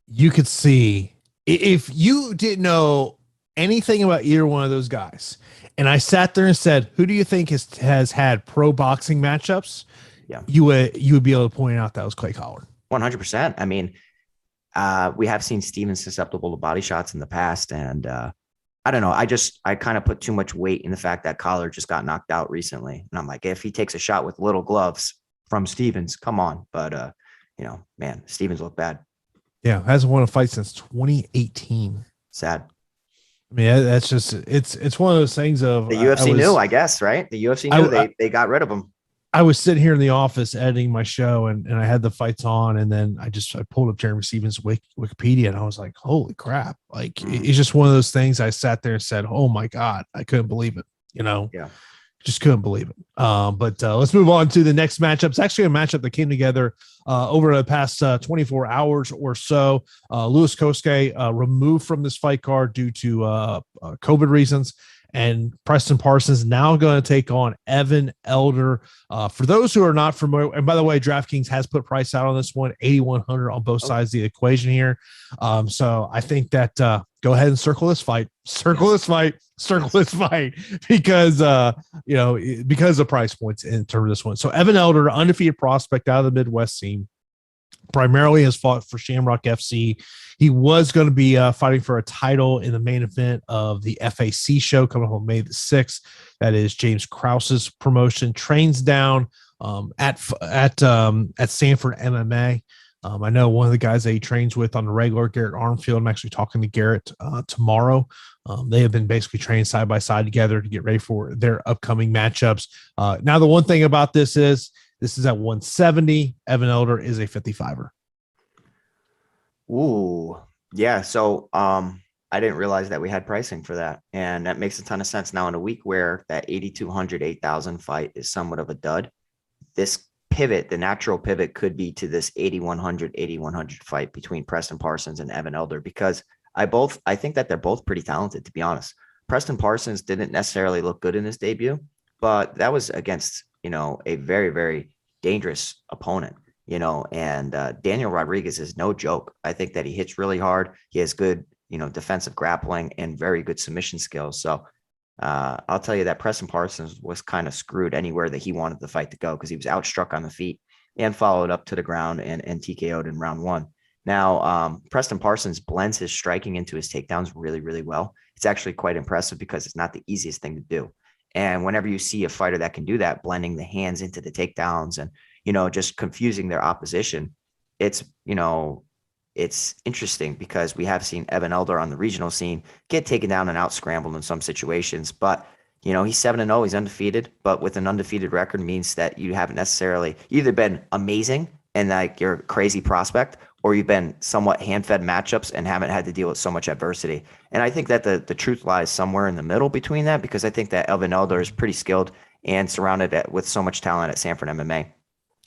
You could see, if you didn't know anything about either one of those guys, and I sat there and said, who do you think has had pro boxing matchups? Yeah, you would be able to point out that was Clay Collard. 100%. I mean, We have seen Stevens susceptible to body shots in the past. And I don't know. I kind of put too much weight in the fact that Collar just got knocked out recently. And I'm like, if he takes a shot with little gloves from Stevens, come on. But, man, Stevens looked bad. Yeah. Hasn't won a fight since 2018. Sad. I mean, that's just, it's one of those things of the UFC knew, I guess, right? The UFC knew they got rid of him. I was sitting here in the office editing my show and I had the fights on, and then I pulled up Jeremy Stevens' Wikipedia, and I was like, holy crap. Like, it's just one of those things. I sat there and said, oh my God, I couldn't believe it. Yeah. Just couldn't believe it. But let's move on to the next matchup. It's actually a matchup that came together over the past 24 hours or so. Louis Kosuke removed from this fight card due to COVID reasons. And Preston Parsons now going to take on Evan Elder. For those who are not familiar, and by the way, DraftKings has put price out on this one, 8,100 on both sides of the equation here. So I think that go ahead and circle this fight, because because of price points in terms of this one. So Evan Elder, undefeated prospect out of the Midwest scene, primarily has fought for Shamrock FC. He was going to be fighting for a title in the main event of the FAC show coming on May the 6th. That is James Krause's promotion. Trains down at Sanford MMA. I know one of the guys that he trains with on the regular, Garrett Armfield. I'm actually talking to Garrett tomorrow. They have been basically training side by side together to get ready for their upcoming matchups. Now, the one thing about this is at 170. Evan Elder is a 55er. Ooh, yeah. So I didn't realize that we had pricing for that. And that makes a ton of sense now in a week where that 8,200, 8,000 fight is somewhat of a dud. This pivot, the natural pivot, could be to this 8,100 fight between Preston Parsons and Evan Elder, because I think that they're both pretty talented, to be honest. Preston Parsons didn't necessarily look good in his debut, but that was against, a very, very dangerous opponent. And Daniel Rodriguez is no joke. I think that he hits really hard. He has good, defensive grappling and very good submission skills. So I'll tell you that Preston Parsons was kind of screwed anywhere that he wanted the fight to go, because he was outstruck on the feet and followed up to the ground and TKO'd in round one. Now, Preston Parsons blends his striking into his takedowns really, really well. It's actually quite impressive because it's not the easiest thing to do. And whenever you see a fighter that can do that, blending the hands into the takedowns and, just confusing their opposition, it's interesting, because we have seen Evan Elder on the regional scene get taken down and out scrambled in some situations. But, he's 7-0, he's undefeated, but with an undefeated record means that you haven't necessarily either been amazing and like you're a crazy prospect, or you've been somewhat hand-fed matchups and haven't had to deal with so much adversity. And I think that the truth lies somewhere in the middle between that, because I think that Evan Elder is pretty skilled and surrounded with so much talent at Sanford MMA.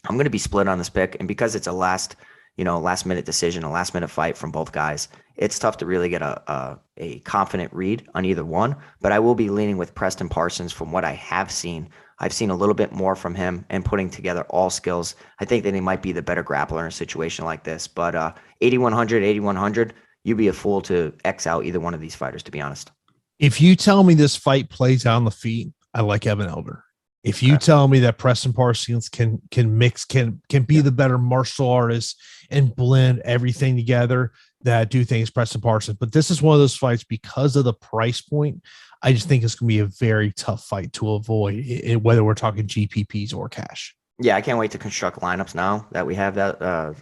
I'm going to be split on this pick, and because it's a last minute decision, a last minute fight from both guys, it's tough to really get a confident read on either one. But I will be leaning with Preston Parsons from what I have seen. I've seen a little bit more from him and putting together all skills. I think that he might be the better grappler in a situation like this. But 8,100, you'd be a fool to X out either one of these fighters, to be honest. If you tell me this fight plays out on the feet, I like Evan Elder. If you tell me that Preston Parsons can be the better martial artist and blend everything together, that do things Preston Parsons. But this is one of those fights, because of the price point, I just think it's going to be a very tough fight to avoid, whether we're talking GPPs or cash. Yeah, I can't wait to construct lineups now that we have that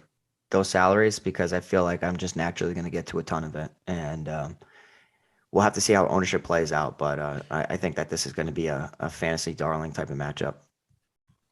those salaries, because I feel like I'm just naturally going to get to a ton of it. And we'll have to see how ownership plays out. But I think that this is going to be a fantasy darling type of matchup.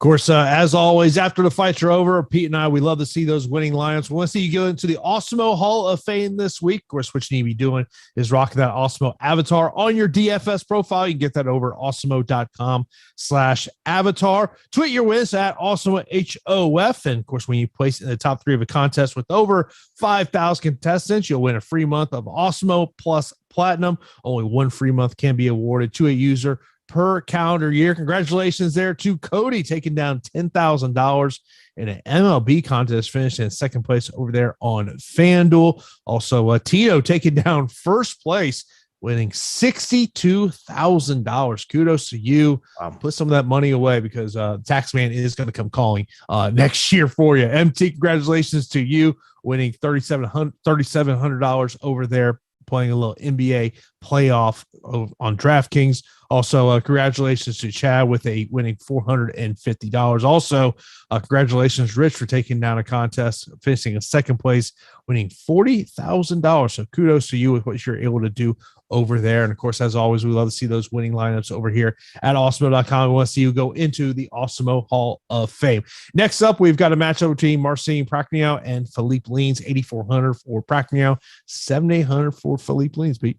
Of course, as always, after the fights are over, Pete and I, we love to see those winning lineups. We want to see you go into the Awesemo Hall of Fame this week. Of course, what you need to be doing is rocking that Awesemo avatar on your DFS profile. You can get that over at awesemo.com/avatar. Tweet your wins at AwesemoHOF. And of course, when you place in the top 3 of a contest with over 5,000 contestants, you'll win a free month of Awesemo Plus Platinum. Only one free month can be awarded to a user per calendar year. Congratulations there to Cody, taking down $10,000 in an MLB contest, finished in second place over there on FanDuel. Also, Tito taking down first place, winning $62,000. Kudos to you. Put some of that money away, because Taxman is going to come calling next year for you. MT, congratulations to you. winning $3,700 over there, playing a little NBA playoff on DraftKings. Also, congratulations to Chad with a winning $450. Also, congratulations, Rich, for taking down a contest, finishing in second place, winning $40,000. So kudos to you with what you're able to do over there. And of course, as always, we love to see those winning lineups over here at Awesemo.com. We want to see you go into the Awesemo Hall of Fame. Next up, we've got a matchup between Marcin Prachnio and Philippe Lins. 8,400 for Prachnio, 7,800 for Philippe Lins. Pete.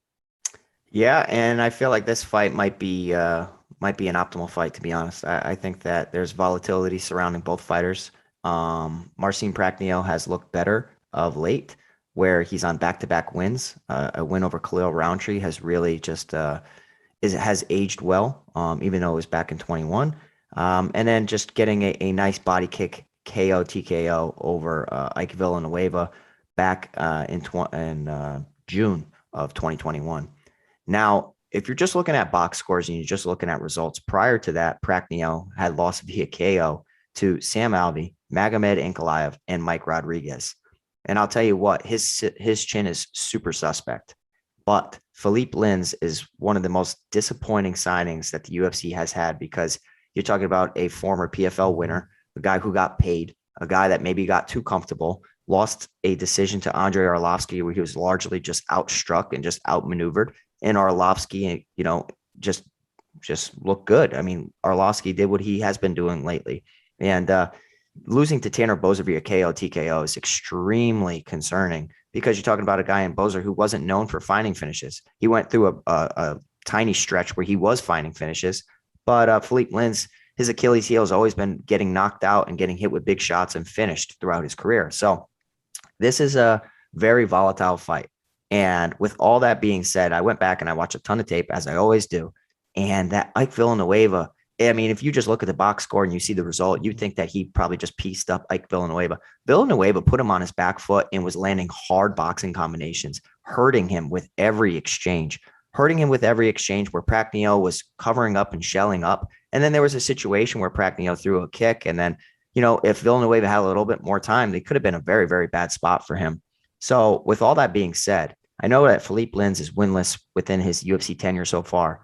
Yeah, and I feel like this fight might be an optimal fight, to be honest. I think that there's volatility surrounding both fighters. Marcin Prachnio has looked better of late, where he's on back-to-back wins. A win over Khalil Roundtree has really just has aged well, even though it was back in 21. And then just getting a nice body kick KO TKO over Ike Villanueva back in June of 2021. Now, if you're just looking at box scores and you're just looking at results, prior to that, Prachnio had lost via KO to Sam Alvey, Magomed Ankalaev, and Mike Rodriguez. And I'll tell you what, his chin is super suspect. But Philippe Lins is one of the most disappointing signings that the UFC has had, because you're talking about a former PFL winner, a guy who got paid, a guy that maybe got too comfortable, lost a decision to Andrei Arlovski where he was largely just outstruck and just outmaneuvered. And Arlovski, just looked good. I mean, Arlovski did what he has been doing lately. And losing to Tanner Boser via KO TKO is extremely concerning, because you're talking about a guy in Boser who wasn't known for finding finishes. He went through a tiny stretch where he was finding finishes. But Philippe Lins, his Achilles heel has always been getting knocked out and getting hit with big shots and finished throughout his career. So this is a very volatile fight. And with all that being said, I went back and I watched a ton of tape, as I always do. And that Ike Villanueva, I mean, if you just look at the box score and you see the result, you'd think that he probably just pieced up Ike Villanueva. Villanueva put him on his back foot and was landing hard boxing combinations, hurting him with every exchange where Prachnio was covering up and shelling up. And then there was a situation where Prachnio threw a kick. And then, if Villanueva had a little bit more time, they could have been a very, very bad spot for him. So with all that being said, I know that Philippe Lins is winless within his UFC tenure so far.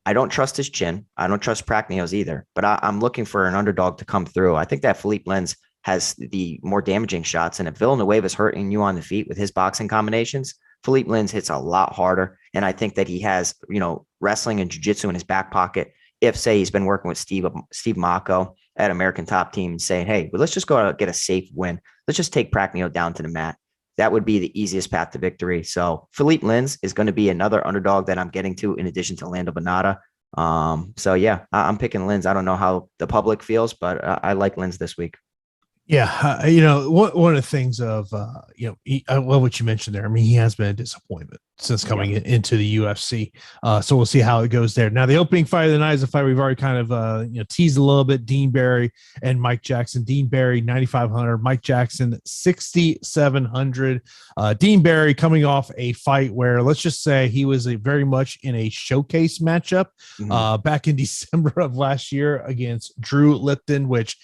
I don't trust his chin. I don't trust Prachnio's either, but I'm looking for an underdog to come through. I think that Philippe Lins has the more damaging shots. And if Villanueva is hurting you on the feet with his boxing combinations, Philippe Lins hits a lot harder. And I think that he has, wrestling and jiu-jitsu in his back pocket. If, say, he's been working with Steve Mako at American Top Team and saying, hey, well, let's just go out get a safe win. Let's just take Prachnio down to the mat. That would be the easiest path to victory. So Philippe Lins is going to be another underdog that I'm getting to, in addition to Lando Bonata. So yeah, I'm picking Lins. I don't know how the public feels, but I like Lins this week. Yeah, one of the things of I love what you mentioned there. I mean, he has been a disappointment since coming into the UFC. So we'll see how it goes there. Now, the opening fight of the night is a fight we've already kind of teased a little bit. Dean Barry and Mike Jackson. Dean Barry 9,500, Mike Jackson 6,700. Dean Barry coming off a fight where, let's just say, he was very much in a showcase matchup back in December of last year against Drew Lipton, which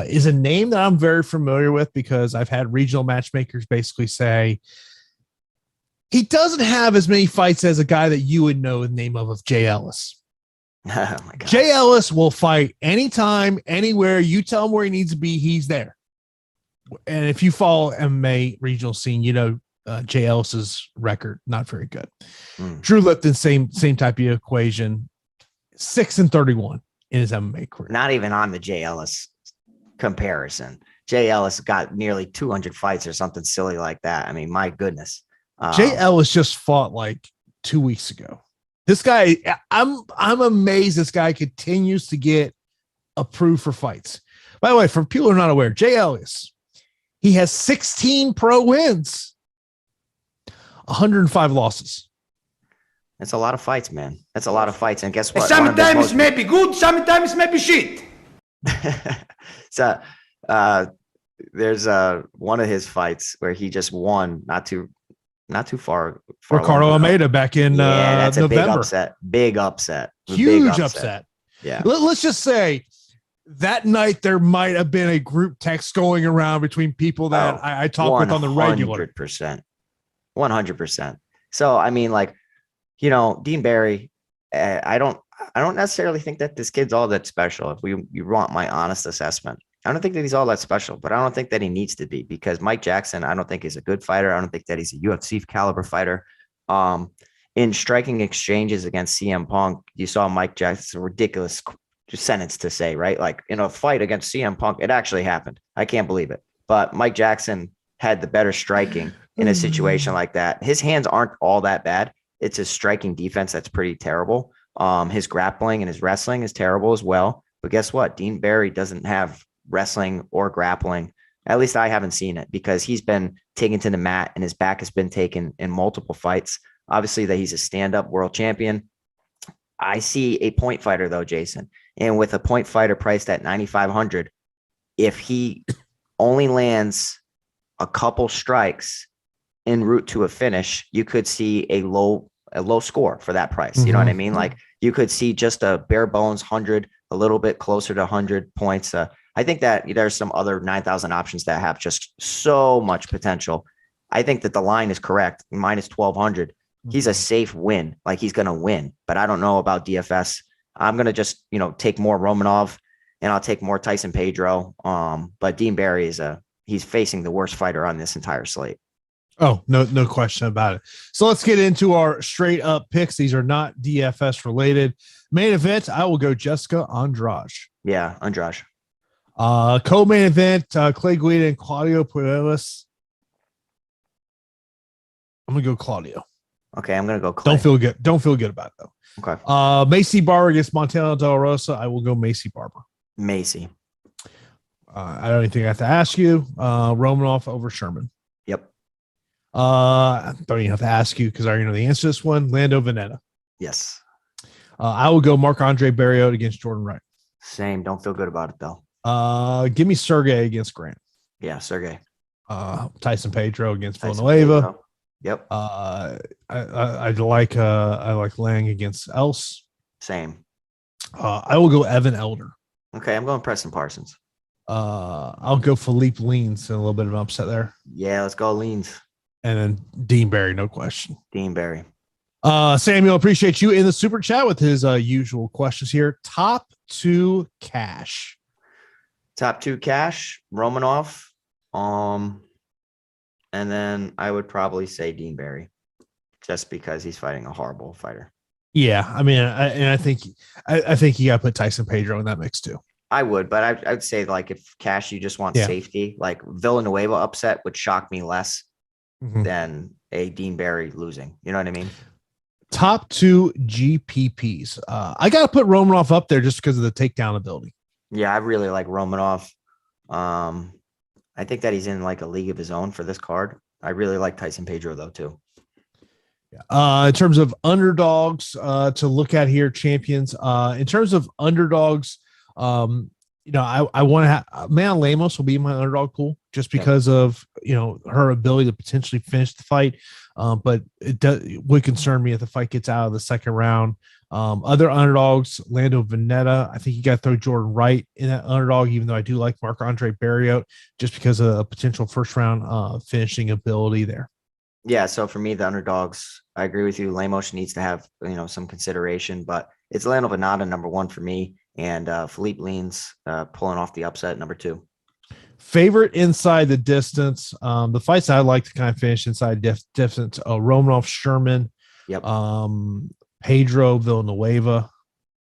is a name that I'm very familiar with, because I've had regional matchmakers basically say he doesn't have as many fights as a guy that you would know the name of Jay Ellis. Oh my God. Jay Ellis will fight anytime, anywhere. You tell him where he needs to be, he's there. And if you follow MMA regional scene, Jay Ellis's record, not very good. Drew Lipton, same type of equation, 6-31 in his MMA career. Not even on the Jay Ellis comparison. Jay Ellis got nearly 200 fights or something silly like that. I mean, my goodness. Jay Ellis just fought like 2 weeks ago. This guy, I'm amazed this guy continues to get approved for fights. By the way, for people who are not aware, Jay Ellis, he has 16 pro wins, 105 losses. That's a lot of fights, man. That's a lot of fights. And guess what? Sometimes maybe good, sometimes maybe shit. So there's one of his fights where he just won not too far Ricardo Almeida back in that's November. Big upset. Huge upset. Yeah. Let's just say That night, there might have been a group text going around between people that I talk with on the regular. 100%. 100%. So, I mean, like, you know, Dean Barry, I don't necessarily think that this kid's all that special. If you want my honest assessment, I don't think that he's all that special, but I don't think that he needs to be, because Mike Jackson, I don't think he's a good fighter. I don't think that he's a UFC caliber fighter. In striking exchanges against CM Punk, you saw Mike Jackson, ridiculous sentence to say, right? Like, in a fight against CM Punk, it actually happened. I can't believe it. But Mike Jackson had the better striking in a situation like that. His hands aren't all that bad. It's his striking defense that's pretty terrible. His grappling and his wrestling is terrible as well. But guess what? Dean Barry doesn't have wrestling or grappling. At least I haven't seen it, because he's been taken to the mat and his back has been taken in multiple fights. Obviously, that he's a stand-up world champion. I see a point fighter though, Jason. And with a point fighter priced at 9,500, if he only lands a couple strikes en route to a finish, you could see a low score for that price. You know what I mean? Like, you could see just a bare bones 100, a little bit closer to 100 points. I think that there's some other 9,000 options that have just so much potential. I think that the line is correct. Minus 1,200. He's a safe win. Like, he's going to win, but I don't know about DFS. I'm going to just, take more Romanov, and I'll take more Tyson Pedro. But Dean Barry he's facing the worst fighter on this entire slate. Oh, no question about it. So let's get into our straight up picks. These are not DFS related. Main event, I will go Jessica Andrade. Yeah, Andrade. Co-main event, Clay Guida and Claudio Puelles. I'm gonna go Claudio. Okay, I'm gonna go Clay. Don't feel good about it though. Okay. Macy Barber against Montana Del Rosa. I will go Macy Barber. Macy. I don't even think I have to ask you. Romanov over Sherman. Yep. I don't even have to ask you because I already know the answer to this one. Lando Veneta. Yes. I will go Marc-Andre Barrios against Jordan Wright. Same. Don't feel good about it though. Give me Sergey against Grant. Yeah, Sergey. Tyson Pedro against Villanueva. Yep. I like Lang against Else. Same. I will go Evan Elder. Okay, I'm going Preston Parsons. I'll go Philippe Leans and a little bit of an upset there. Yeah, let's go Leans. And then Dean Barry, no question. Dean Barry. Samuel, appreciate you in the super chat with his usual questions here. Top 2 cash. Top 2 cash, Romanov. And then I would probably say Dean Barry, just because he's fighting a horrible fighter. Yeah, I mean, I think you got to put Tyson Pedro in that mix too. I would, but I'd say, like, if cash, you just want safety, like Villanueva upset would shock me less than a Dean Barry losing. You know what I mean? Top 2 GPPs. I got to put Romanov up there just because of the takedown ability. Yeah, I really like Romanov. I think that he's in like a league of his own for this card. I really like Tyson Pedro though too. In terms of underdogs to look at here, champions. In terms of underdogs, I want to have Man Lemos will be my underdog pool just because of her ability to potentially finish the fight. But it would concern me if the fight gets out of the second round. Other underdogs, Lando Veneta. I think you got to throw Jordan Wright in that underdog, even though I do like Marc-Andre Barrios just because of a potential first round finishing ability there. Yeah. So for me, the underdogs, I agree with you. Lemos needs to have, some consideration, but it's Lando Veneta number 1 for me, and Philippe Leans pulling off the upset number 2. Favorite inside the distance. The fights I like to kind of finish inside distance. Romanov, Sherman. Yep. Pedro, Villanueva.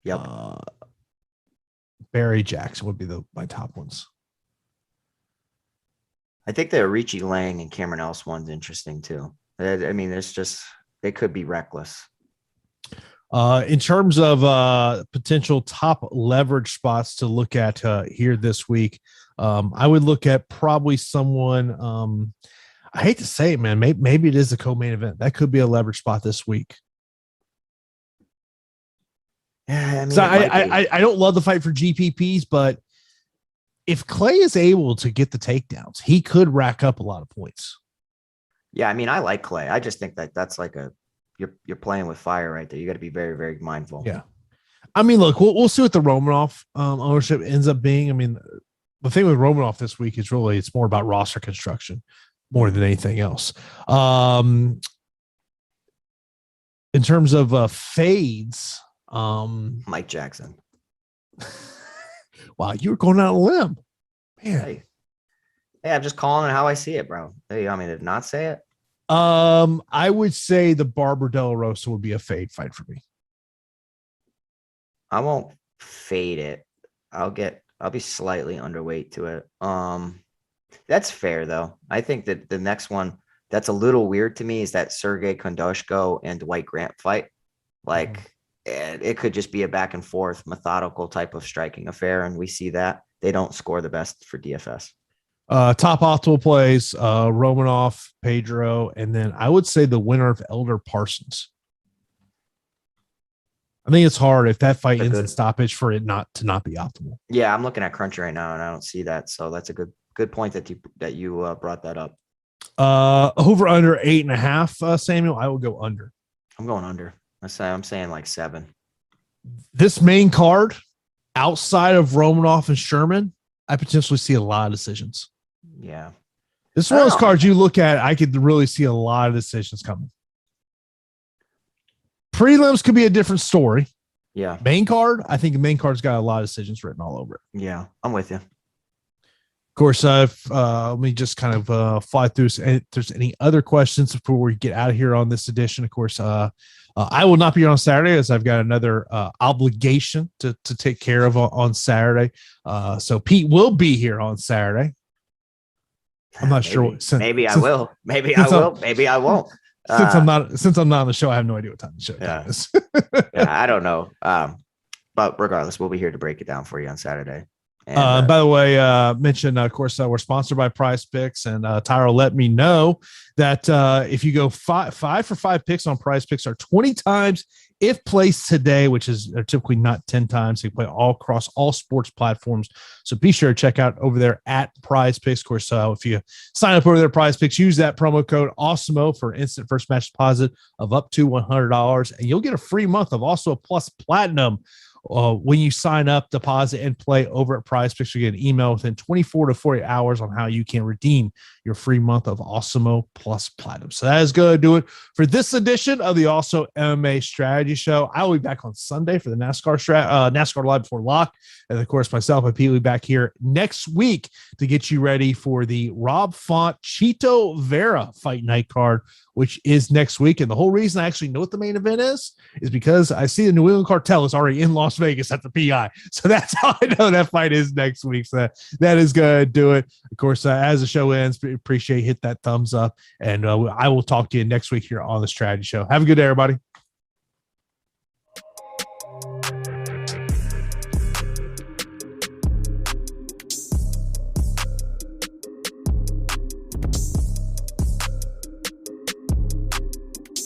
Yep. Barry, Jackson would be my top ones. I think the Arichi Lang and Cameron Else one's interesting too. I mean, they could be reckless. In terms of potential top leverage spots to look at here this week, I would look at probably someone. I hate to say it, man. Maybe it is a co-main event. That could be a leverage spot this week. Yeah, I mean, so I don't love the fight for GPPs, but if Clay is able to get the takedowns, he could rack up a lot of points. Yeah, I mean, I like Clay. I just think that that's like you're playing with fire right there. You got to be very, very mindful. Yeah. I mean, look, we'll see what the Romanov ownership ends up being. I mean, the thing with Romanov this week is really it's more about roster construction more than anything else. In terms of fades, Mike Jackson. Wow, you were going out on a limb, man. Hey, I'm just calling it how I see it, bro. Hey, I mean, did not say it. I would say the Barber De La Rosa would be a fade fight for me. I won't fade it. I'll be slightly underweight to it. That's fair though. I think that the next one that's a little weird to me is that Sergey Kondoshko and Dwight Grant fight. Like it could just be a back and forth methodical type of striking affair. And we see that they don't score the best for DFS. Top optimal plays, Romanov, Pedro, and then I would say the winner of Elder Parsons. I think it's hard if that fight ends in stoppage for it not to be optimal. Yeah, I'm looking at Crunch right now and I don't see that. So that's a good point that you brought that up. Over under 8.5, Samuel. I will go under. I'm going under. I'm saying like 7. This main card, outside of Romanov and Sherman, I potentially see a lot of decisions. Yeah. This is one of those cards you look at, I could really see a lot of decisions coming. Prelims could be a different story. Yeah. Main card, I think the main card's got a lot of decisions written all over it. Yeah, I'm with you. Of course, let me just kind of fly through if there's any other questions before we get out of here on this edition. Of course, I will not be here on Saturday as I've got another obligation to take care of on Saturday. So Pete will be here on Saturday. I'm not sure. Maybe I will. Maybe I will. Maybe I won't. Since I'm not on the show, I have no idea what time the show is. Yeah, I don't know. But regardless, we'll be here to break it down for you on Saturday. And, by the way, mention, of course, we're sponsored by PrizePicks, and Tyro let me know that if you go 5 for 5 picks on PrizePicks are 20 times if placed today, which is typically not 10 times. You play all across all sports platforms. So be sure to check out over there at PrizePicks. Of course, if you sign up over there at PrizePicks, use that promo code Awesemo for instant first match deposit of up to $100, and you'll get a free month of also Plus Platinum. When you sign up, deposit, and play over at PrizePicks, you get an email within 24 to 48 hours on how you can redeem your free month of Awesemo Plus Platinum. So that is going to do it for this edition of the Also MMA Strategy Show. I will be back on Sunday for the NASCAR Live Before Lock. And of course, myself and Pete will be back here next week to get you ready for the Rob Font Chito Vera Fight Night card, which is next week. And the whole reason I actually know what the main event is because I see the New England Cartel is already in Las Vegas at the PI. So that's how I know that fight is next week. So that is going to do it. Of course, as the show ends, appreciate hit that thumbs up. And I will talk to you next week here on the Strategy Show. Have a good day, everybody.